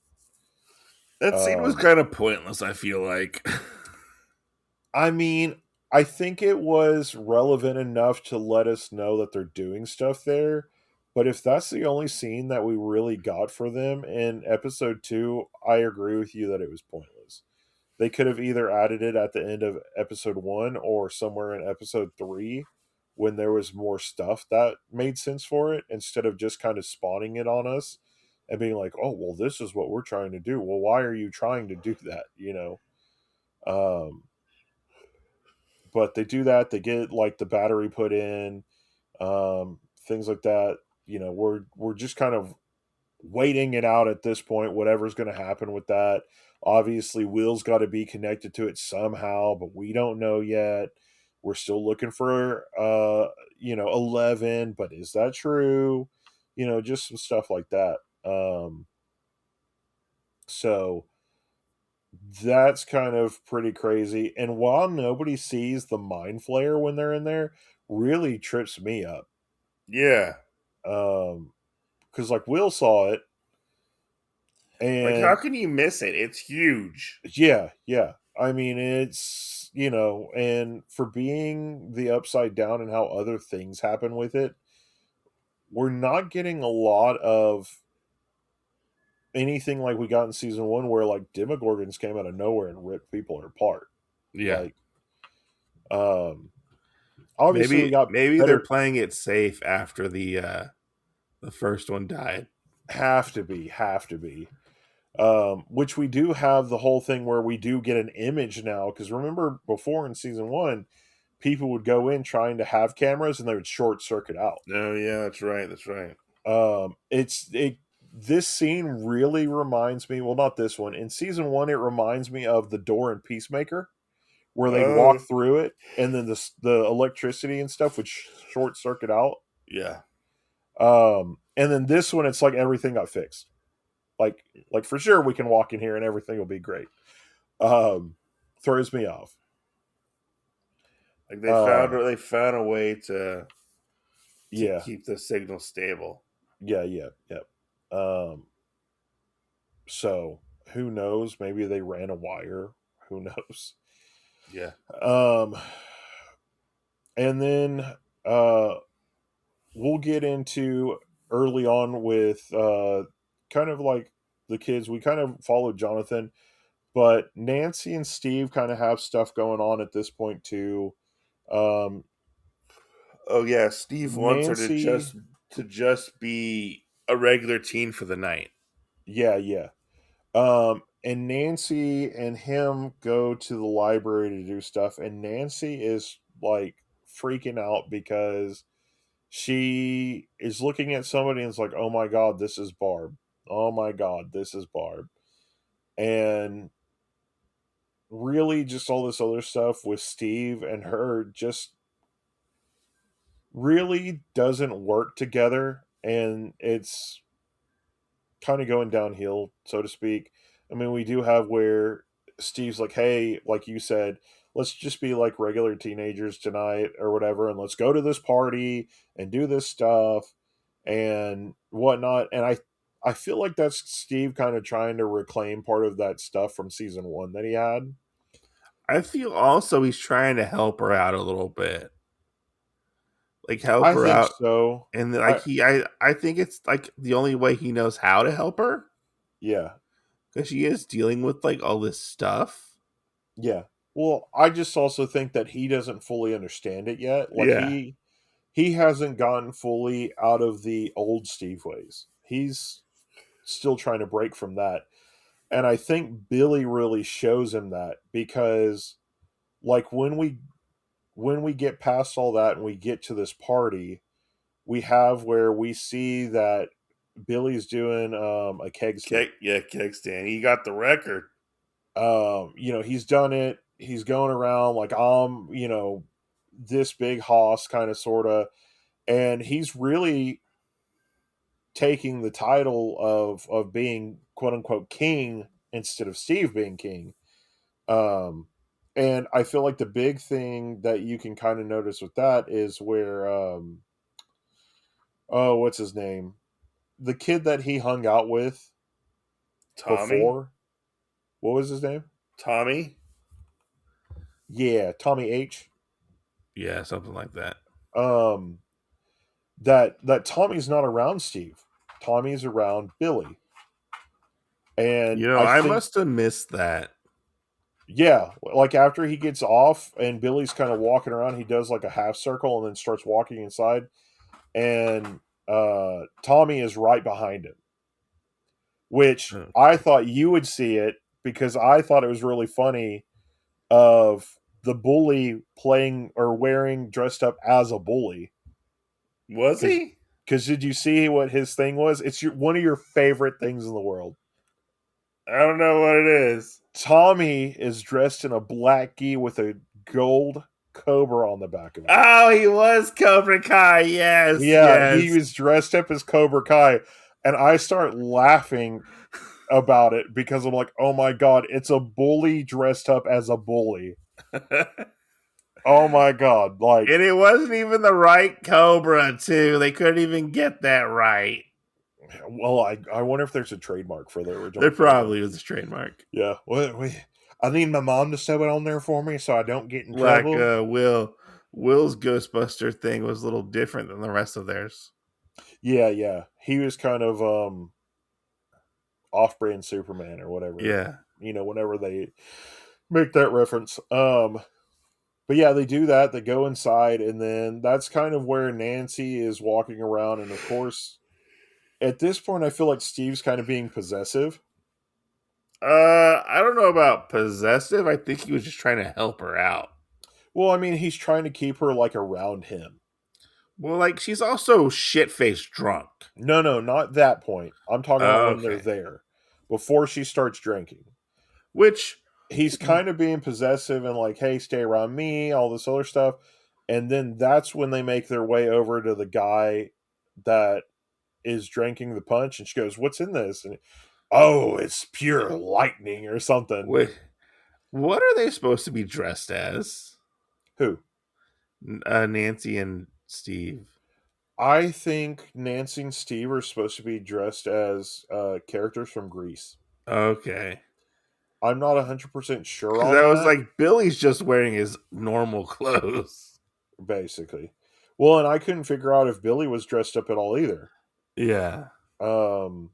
Speaker 1: That scene was
Speaker 2: Um,
Speaker 1: kind of pointless, I feel like.
Speaker 2: I mean, I think it was relevant enough to let us know that they're doing stuff there. But if that's the only scene that we really got for them in episode two, I agree with you that it was pointless. They could have either added it at the end of episode one or somewhere in episode three when there was more stuff that made sense for it instead of just kind of spawning it on us and being like, oh, well, this is what we're trying to do. Well, why are you trying to do that? You know? But they do that. They get like the battery put in, things like that. You know, we're just kind of waiting it out at this point. Whatever's going to happen with that. Obviously, Will's got to be connected to it somehow, but we don't know yet. We're still looking for 11, but is that true? You know, just some stuff like that. So that's kind of pretty crazy. And while nobody sees the mind flare when they're in there, really trips me up.
Speaker 1: Yeah.
Speaker 2: Because like Will saw it,
Speaker 1: Like, how
Speaker 2: and
Speaker 1: can you miss it? It's huge.
Speaker 2: yeah, yeah. I mean, it's and for being the upside down and how other things happen with it, we're not getting a lot of anything like we got in season one, where like Demogorgons came out of nowhere and ripped people apart.
Speaker 1: Yeah.
Speaker 2: Like, obviously, we got
Speaker 1: Maybe they're
Speaker 2: better.
Speaker 1: playing it safe after the first one died.
Speaker 2: Have to be. Which we do have the whole thing where we do get an image now. Because remember, before in season one, people would go in trying to have cameras and they would short circuit out.
Speaker 1: Oh yeah, that's right. That's right.
Speaker 2: It this scene really reminds me. Well, not this one. In season one, it reminds me of the door in Peacemaker, where they'd walk
Speaker 1: Oh
Speaker 2: through it and then the electricity and stuff would short circuit out.
Speaker 1: yeah.
Speaker 2: And then this one, it's like everything got fixed. Like for sure we can walk in here and everything will be great. Um, Throws me off.
Speaker 1: Like
Speaker 2: Uh,
Speaker 1: they found a way to
Speaker 2: yeah,
Speaker 1: keep the signal stable.
Speaker 2: yeah. Um, so who knows? Maybe they ran a wire. Who knows?
Speaker 1: Yeah.
Speaker 2: Um, and then uh, we'll get into early on with kind of like the kids. We kind of followed Jonathan, but Nancy and Steve kind of have stuff going on at this point too. Um,
Speaker 1: Oh yeah, Steve wants her
Speaker 2: Nancy,
Speaker 1: to just be a regular teen for the night.
Speaker 2: yeah, yeah. And Nancy and him go to the library to do stuff, and Nancy is like freaking out because she is looking at somebody and it's like, oh my god, this is Barb. Oh my god, this is Barb. And really, just all this other stuff with Steve and her just really doesn't work together. And it's kind of going downhill, so to speak. I mean, we do have where Steve's like, hey, like you said, let's just be like regular teenagers tonight or whatever, and let's go to this party and do this stuff and whatnot. And I feel like that's Steve kind of trying to reclaim part of that stuff from season one that he had.
Speaker 1: I feel also he's trying to help her out a little bit, like help
Speaker 2: I
Speaker 1: her
Speaker 2: think
Speaker 1: out,
Speaker 2: so.
Speaker 1: and
Speaker 2: I
Speaker 1: I think it's like the only way he knows how to help her
Speaker 2: Yeah,
Speaker 1: because she is dealing with like all this stuff.
Speaker 2: yeah. Well, I just also think that he doesn't fully understand it yet. Like
Speaker 1: Yeah,
Speaker 2: he hasn't gotten fully out of the old Steve ways. He's still trying to break from that. And I think Billy really shows him that because like when we get past all that and we get to this party, we have where we see that Billy's doing a keg stand.
Speaker 1: keg stand. He got the record.
Speaker 2: He's done it. He's going around like this big hoss kind of sorta, and he's really taking the title of being quote unquote king instead of Steve being king. Um, and I feel like the big thing that you can kind of notice with that is where oh, what's his name? The kid that he hung out with
Speaker 1: Tommy,
Speaker 2: before. What was his name?
Speaker 1: Tommy.
Speaker 2: Yeah, Tommy H.
Speaker 1: Yeah, something like that.
Speaker 2: Um, that Tommy's not around Steve. Tommy's around Billy. And
Speaker 1: You know,
Speaker 2: I
Speaker 1: I
Speaker 2: think
Speaker 1: must have missed that.
Speaker 2: yeah, like after he gets off and Billy's kind of walking around, he does like a half circle and then starts walking inside and Tommy is right behind him, which
Speaker 1: Oh.
Speaker 2: I thought you would see it because I thought it was really funny of the bully playing or wearing dressed up as a bully.
Speaker 1: Was
Speaker 2: Because
Speaker 1: he?
Speaker 2: did you see what his thing was? It's one of your favorite things in the world.
Speaker 1: I don't know what it is.
Speaker 2: Tommy is dressed in a black gi with a gold cobra on the back of it.
Speaker 1: Oh, he was Cobra Kai. Yes,
Speaker 2: Yeah, he
Speaker 1: yes.
Speaker 2: was dressed up as Cobra Kai, and I start laughing about it because I'm like, oh my god, it's a bully dressed up as a bully.
Speaker 1: And
Speaker 2: Oh my god, like,
Speaker 1: it wasn't even the right Cobra, too. They couldn't even get that right.
Speaker 2: well, I wonder if there's a trademark for the original
Speaker 1: There
Speaker 2: Cobra.
Speaker 1: probably was a trademark.
Speaker 2: Yeah, I need my mom to sew it on there for me so I don't get in
Speaker 1: Like
Speaker 2: trouble.
Speaker 1: Will's Ghostbuster thing was a little different than the rest of theirs.
Speaker 2: Yeah, yeah, he was kind of off-brand Superman or whatever.
Speaker 1: Yeah.
Speaker 2: Whenever they make that reference. But yeah, they do that. They go inside, and then that's kind of where Nancy is walking around. And of course, at this point, I feel like Steve's kind of being possessive.
Speaker 1: I don't know about possessive. I think he was just trying to help her out.
Speaker 2: Well, I mean, he's trying to keep her like around him.
Speaker 1: Well, like she's also shit faced drunk.
Speaker 2: No, no, not that point. I'm talking about when they're
Speaker 1: Okay.
Speaker 2: there, before she starts drinking.
Speaker 1: Which
Speaker 2: He's kind of being possessive and like, hey, stay around me, all this other stuff. And then that's when they make their way over to the guy that is drinking the punch, and she goes, "What's in this?" And oh, it's pure lightning or something.
Speaker 1: wait, what are they supposed to be dressed as?
Speaker 2: Who?
Speaker 1: Nancy and Steve.
Speaker 2: I think Nancy and Steve are supposed to be dressed as characters from Greece.
Speaker 1: Okay.
Speaker 2: I'm not 100% sure
Speaker 1: Because
Speaker 2: on
Speaker 1: I was
Speaker 2: that,
Speaker 1: like, Billy's just wearing his normal clothes.
Speaker 2: basically. Well, and I couldn't figure out if Billy was dressed up at all either.
Speaker 1: Yeah.
Speaker 2: Um,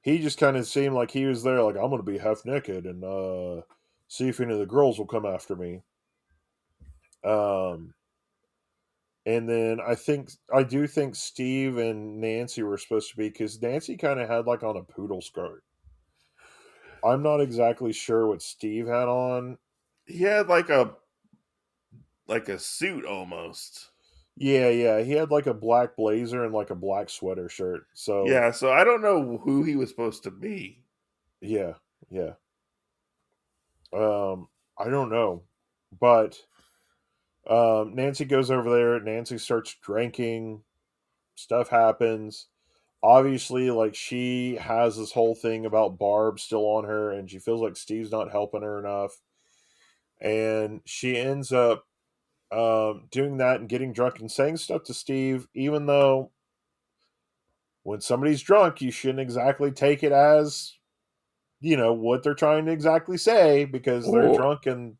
Speaker 2: he just kind of seemed like he was there, like, I'm going to be half naked and see if any of the girls will come after me. Um, And then I do think Steve and Nancy were supposed to be, because Nancy kind of had like on a poodle skirt. I'm not exactly sure what Steve had on.
Speaker 1: He had like a suit almost.
Speaker 2: Yeah, yeah, he had like a black blazer and like a black sweater shirt. So
Speaker 1: Yeah, so I don't know who he was supposed to be.
Speaker 2: yeah, yeah. Um, I don't know, but Nancy goes over there. Nancy starts drinking. Stuff happens. Obviously, like, she has this whole thing about Barb still on her, and she feels like Steve's not helping her enough. And she ends up doing that and getting drunk and saying stuff to Steve, even though when somebody's drunk, you shouldn't exactly take it as, what they're trying to exactly say, because they're
Speaker 1: Or
Speaker 2: drunk and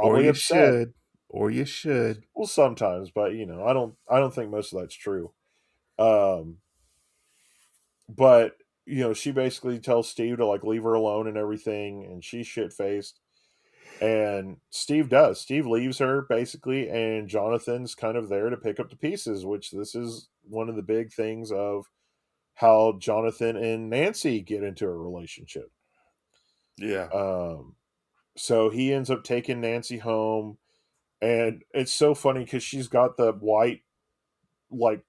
Speaker 1: or
Speaker 2: probably
Speaker 1: you
Speaker 2: upset.
Speaker 1: should. Or you should.
Speaker 2: Well, sometimes, but I don't think most of that's true. Um, but she basically tells Steve to like leave her alone and everything, and she's shit faced. And Steve does. Steve leaves her basically, and Jonathan's kind of there to pick up the pieces, which this is one of the big things of how Jonathan and Nancy get into a relationship.
Speaker 1: Yeah.
Speaker 2: Um, so he ends up taking Nancy home, and it's so funny because she's got the white like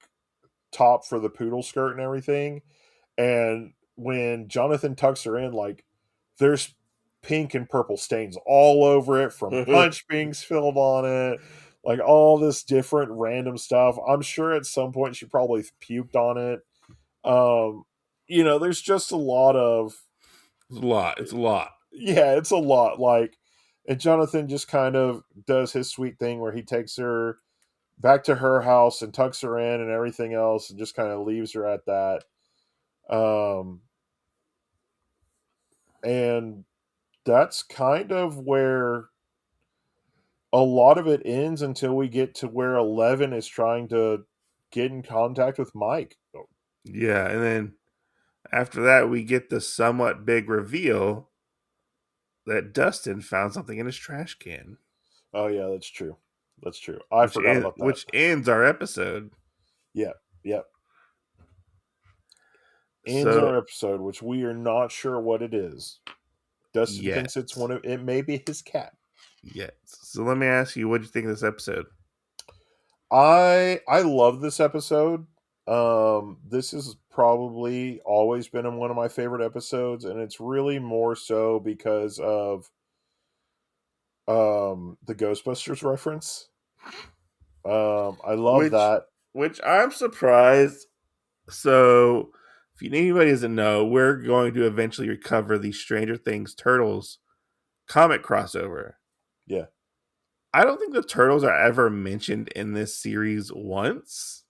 Speaker 2: top for the poodle skirt and everything. And when Jonathan tucks her in, like, there's pink and purple stains all over it from punch being spilled on it, like all this different random stuff. I'm sure at some point she probably puked on it. Um, there's just a lot of,
Speaker 1: It's a lot. It's a lot.
Speaker 2: yeah, it's a lot. Like, and Jonathan just kind of does his sweet thing where he takes her back to her house and tucks her in and everything else, and just kind of leaves her at that. Um, and that's kind of where a lot of it ends until we get to where 11 is trying to get in contact with Mike.
Speaker 1: Yeah, and then after that we get the somewhat big reveal that Dustin found something in his trash can,
Speaker 2: Oh yeah, that's true. That's true. I forgot about that.
Speaker 1: which ends our episode.
Speaker 2: Yeah, yeah. Ends
Speaker 1: So
Speaker 2: our episode, which we are not sure what it is. Dustin
Speaker 1: yes,
Speaker 2: thinks it may be his cat.
Speaker 1: yes. So let me ask you, what do you think of this episode?
Speaker 2: I love this episode. This has probably always been one of my favorite episodes, and it's really more so because of the Ghostbusters reference. I love
Speaker 1: Which
Speaker 2: that.
Speaker 1: which I'm surprised. So if anybody doesn't know, we're going to eventually recover the Stranger Things Turtles comic crossover.
Speaker 2: Yeah.
Speaker 1: I don't think the turtles are ever mentioned in this series once.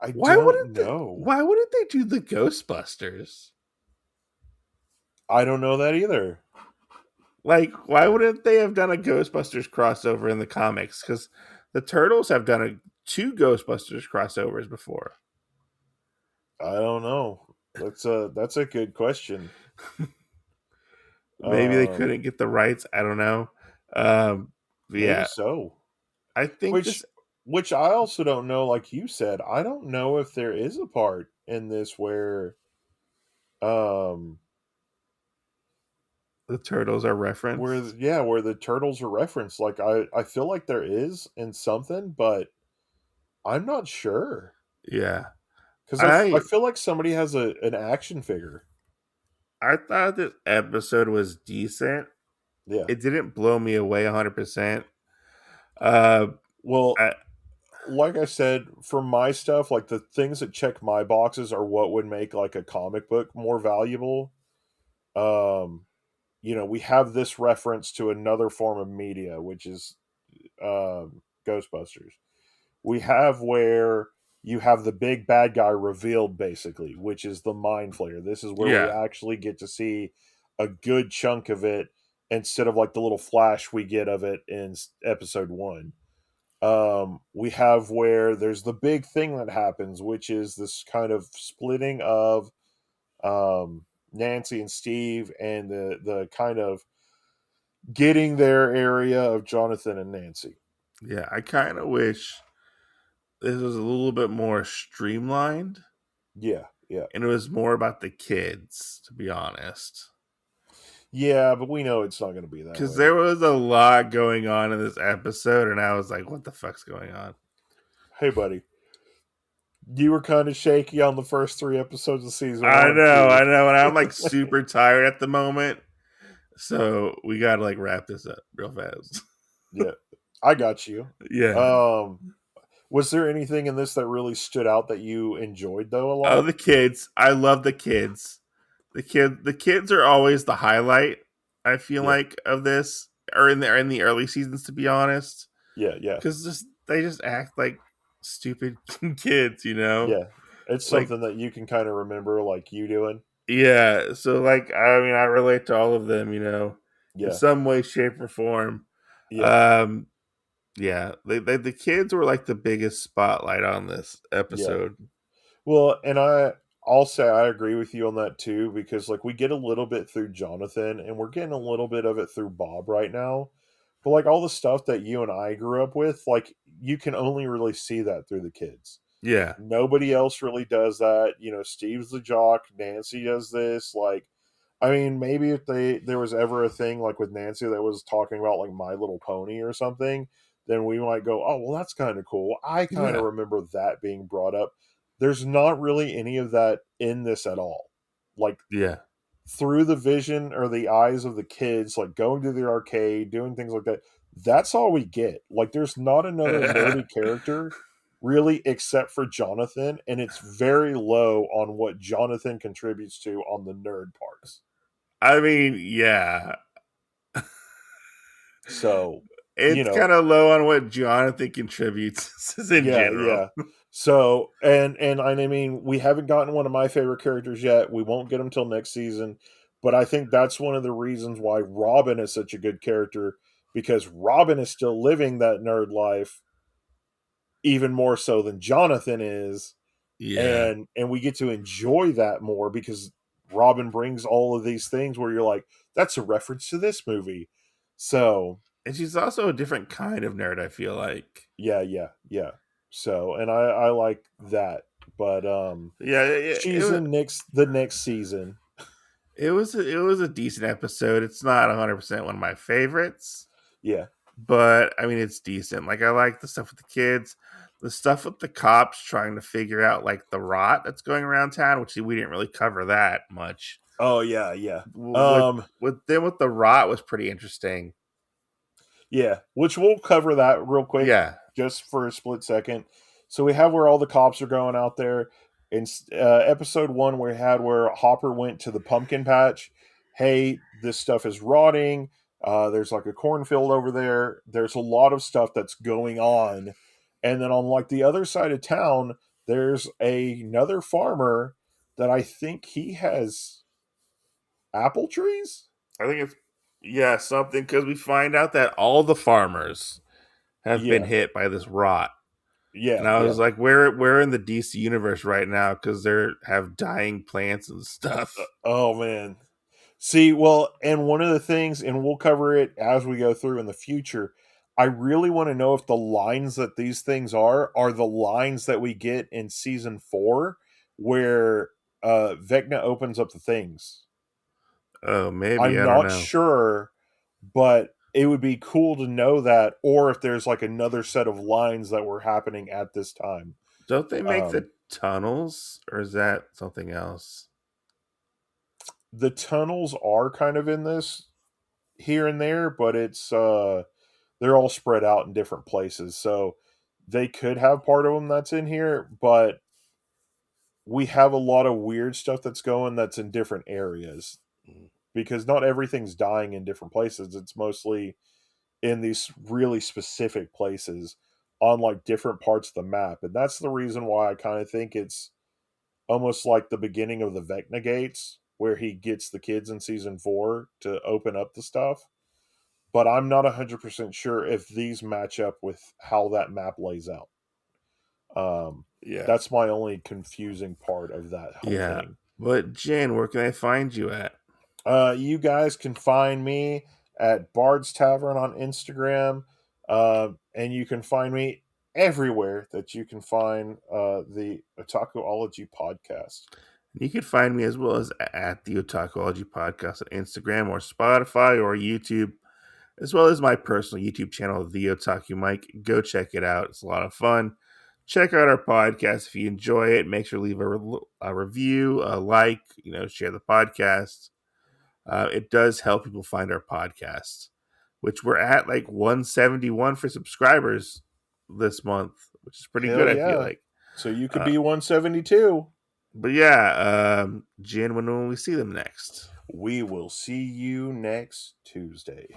Speaker 2: I
Speaker 1: Why
Speaker 2: don't
Speaker 1: wouldn't
Speaker 2: know.
Speaker 1: why wouldn't they do the Ghostbusters?
Speaker 2: I don't know that either.
Speaker 1: Like, why wouldn't they have done a Ghostbusters crossover in the comics? Because the turtles have done two Ghostbusters crossovers before.
Speaker 2: I don't know. That's a good question.
Speaker 1: Maybe they
Speaker 2: Um,
Speaker 1: couldn't get the rights. I don't know. Um,
Speaker 2: maybe
Speaker 1: yeah,
Speaker 2: so.
Speaker 1: I think
Speaker 2: Which
Speaker 1: this
Speaker 2: which I also don't know, like you said. I don't know if there is a part in this where um
Speaker 1: the turtles are referenced.
Speaker 2: where the turtles are referenced. Like, I feel like there is in something, but I'm not sure.
Speaker 1: Yeah,
Speaker 2: Because I
Speaker 1: I
Speaker 2: feel like somebody has an action figure.
Speaker 1: I thought this episode was decent.
Speaker 2: Yeah.
Speaker 1: It didn't blow me away 100%. Uh,
Speaker 2: Well,
Speaker 1: I,
Speaker 2: like I said, for my stuff, like the things that check my boxes are what would make like a comic book more valuable. Um, we have this reference to another form of media, which is Ghostbusters. We have where you have the big bad guy revealed, basically, which is the Mind Flayer. This is where we
Speaker 1: yeah,
Speaker 2: actually get to see a good chunk of it instead of like the little flash we get of it in episode one. We have where there's the big thing that happens, which is this kind of splitting of Nancy and Steve, and the kind of getting their area of Jonathan and Nancy.
Speaker 1: Yeah, I kind of wish this was a little bit more streamlined
Speaker 2: Yeah, yeah.
Speaker 1: and it was more about the kids, to be honest.
Speaker 2: Yeah, but we know it's not going to be that
Speaker 1: Because
Speaker 2: way.
Speaker 1: there was a lot going on in this episode, and I was like, what the fuck's going on?
Speaker 2: Hey, buddy, you were kind of shaky on the first three episodes of season one, too.
Speaker 1: I know, and I'm like super tired at the moment. So we gotta like wrap this up real fast.
Speaker 2: Yeah, I got you.
Speaker 1: Yeah.
Speaker 2: Um, was there anything in this that really stood out that you enjoyed though a
Speaker 1: Oh,
Speaker 2: lot?
Speaker 1: the kids. I love the kids. The kids are always the highlight, I feel
Speaker 2: Yeah,
Speaker 1: like, of this. Or in the early seasons, to be honest.
Speaker 2: yeah, yeah,
Speaker 1: Because just they just act like stupid kids, you know?
Speaker 2: yeah. It's
Speaker 1: Like
Speaker 2: something that you can kind of remember, like you doing.
Speaker 1: yeah. So like I mean I relate to all of them, you know, in
Speaker 2: Yeah,
Speaker 1: some way, shape, or form.
Speaker 2: yeah,
Speaker 1: Um yeah, the kids were like the biggest spotlight on this
Speaker 2: yeah.
Speaker 1: episode.
Speaker 2: Well, and I'll say I agree with you on that too because like we get a little bit through Jonathan and we're getting a little bit of it through Bob right now. But like all the stuff that you and I grew up with, like you can only really see that through the kids.
Speaker 1: Yeah.
Speaker 2: Nobody else really does that. You know, Steve's the jock, Nancy does this. Like, I mean, maybe if there was ever a thing like with Nancy that was talking about like My Little Pony or something, then we might go, oh, well, that's kind of cool. I kind of
Speaker 1: Yeah.
Speaker 2: remember that being brought up. There's not really any of that in this at all. Like
Speaker 1: Yeah.
Speaker 2: through the vision or the eyes of the kids, like going to the arcade, doing things like that. That's all we get. Like, there's not another nerdy character really except for Jonathan, and it's very low on what Jonathan contributes to on the nerd parts.
Speaker 1: I mean, yeah.
Speaker 2: So, you
Speaker 1: It's
Speaker 2: know,
Speaker 1: kind of low on what Jonathan contributes in
Speaker 2: yeah,
Speaker 1: general.
Speaker 2: yeah. So, and I mean, we haven't gotten one of my favorite characters yet. We won't get him till next season, but I think that's one of the reasons why Robin is such a good character because Robin is still living that nerd life even more so than Jonathan is,
Speaker 1: Yeah.
Speaker 2: and we get to enjoy that more because Robin brings all of these things where you're like, that's a reference to this movie. So,
Speaker 1: And she's also a different kind of nerd, I feel like.
Speaker 2: yeah, yeah, yeah. So, and I like that, but
Speaker 1: Yeah,
Speaker 2: she's in next the next season.
Speaker 1: it was a decent episode. It's not 100% one of my favorites,
Speaker 2: Yeah.
Speaker 1: but I mean it's decent. Like I like the stuff with the kids, the stuff with the cops trying to figure out like the rot that's going around town, which we didn't really cover that much.
Speaker 2: Oh yeah, yeah.
Speaker 1: With with the rot was pretty interesting.
Speaker 2: Yeah, which we'll cover that real quick
Speaker 1: Yeah.
Speaker 2: just for a split second. So we have where all the cops are going out there. In episode one, we had where Hopper went to the pumpkin patch. Hey, this stuff is rotting. There's like a cornfield over there. There's a lot of stuff that's going on. And then on like the other side of town, there's another farmer that I think he has apple trees.
Speaker 1: I think it's yeah, something because we find out that all the farmers have been
Speaker 2: Yeah,
Speaker 1: hit by this rot. And
Speaker 2: yeah,
Speaker 1: I
Speaker 2: yeah.
Speaker 1: was like, we're in the DC universe right now because they have dying plants and stuff.
Speaker 2: Oh man. See, well, and one of the things, and we'll cover it as we go through in the future. I really want to know if the lines that these things are the lines that we get in season 4, where Vecna opens up the things.
Speaker 1: Oh, maybe
Speaker 2: I'm
Speaker 1: I don't
Speaker 2: not
Speaker 1: know.
Speaker 2: sure, but it would be cool to know that, or if there's like another set of lines that were happening at this time.
Speaker 1: Don't they make
Speaker 2: Um,
Speaker 1: the tunnels, or is that something else?
Speaker 2: the tunnels are kind of in this here and there, but it's they're all spread out in different places. So they could have part of them that's in here, but we have a lot of weird stuff that's going that's in different areas because not everything's dying in different places. It's mostly in these really specific places on like different parts of the map. And that's the reason why I kind of think it's almost like the beginning of the Vecna Gates where he gets the kids in season 4 to open up the stuff, but I'm not 100% sure if these match up with how that map lays out. Um,
Speaker 1: Yeah.
Speaker 2: that's my only confusing part of that whole
Speaker 1: Yeah.
Speaker 2: thing.
Speaker 1: But Jen, where can I find you at?
Speaker 2: You guys can find me at Bard's Tavern on Instagram. And you can find me everywhere that you can find the Otakuology podcast.
Speaker 1: You can find me as well as at the Otakuology Podcast on Instagram or Spotify or YouTube, as well as my personal YouTube channel, The Otaku Mike. Go check it out. It's a lot of fun. Check out our podcast if you enjoy it. Make sure to leave a review, a like, share the podcast. It does help people find our podcast, which we're at like 171 for subscribers this month, which is pretty good,
Speaker 2: Hell
Speaker 1: I feel
Speaker 2: yeah.
Speaker 1: like.
Speaker 2: So you could
Speaker 1: Uh,
Speaker 2: be 172.
Speaker 1: but yeah, Jen, when will we see them next?
Speaker 2: We will see you next Tuesday.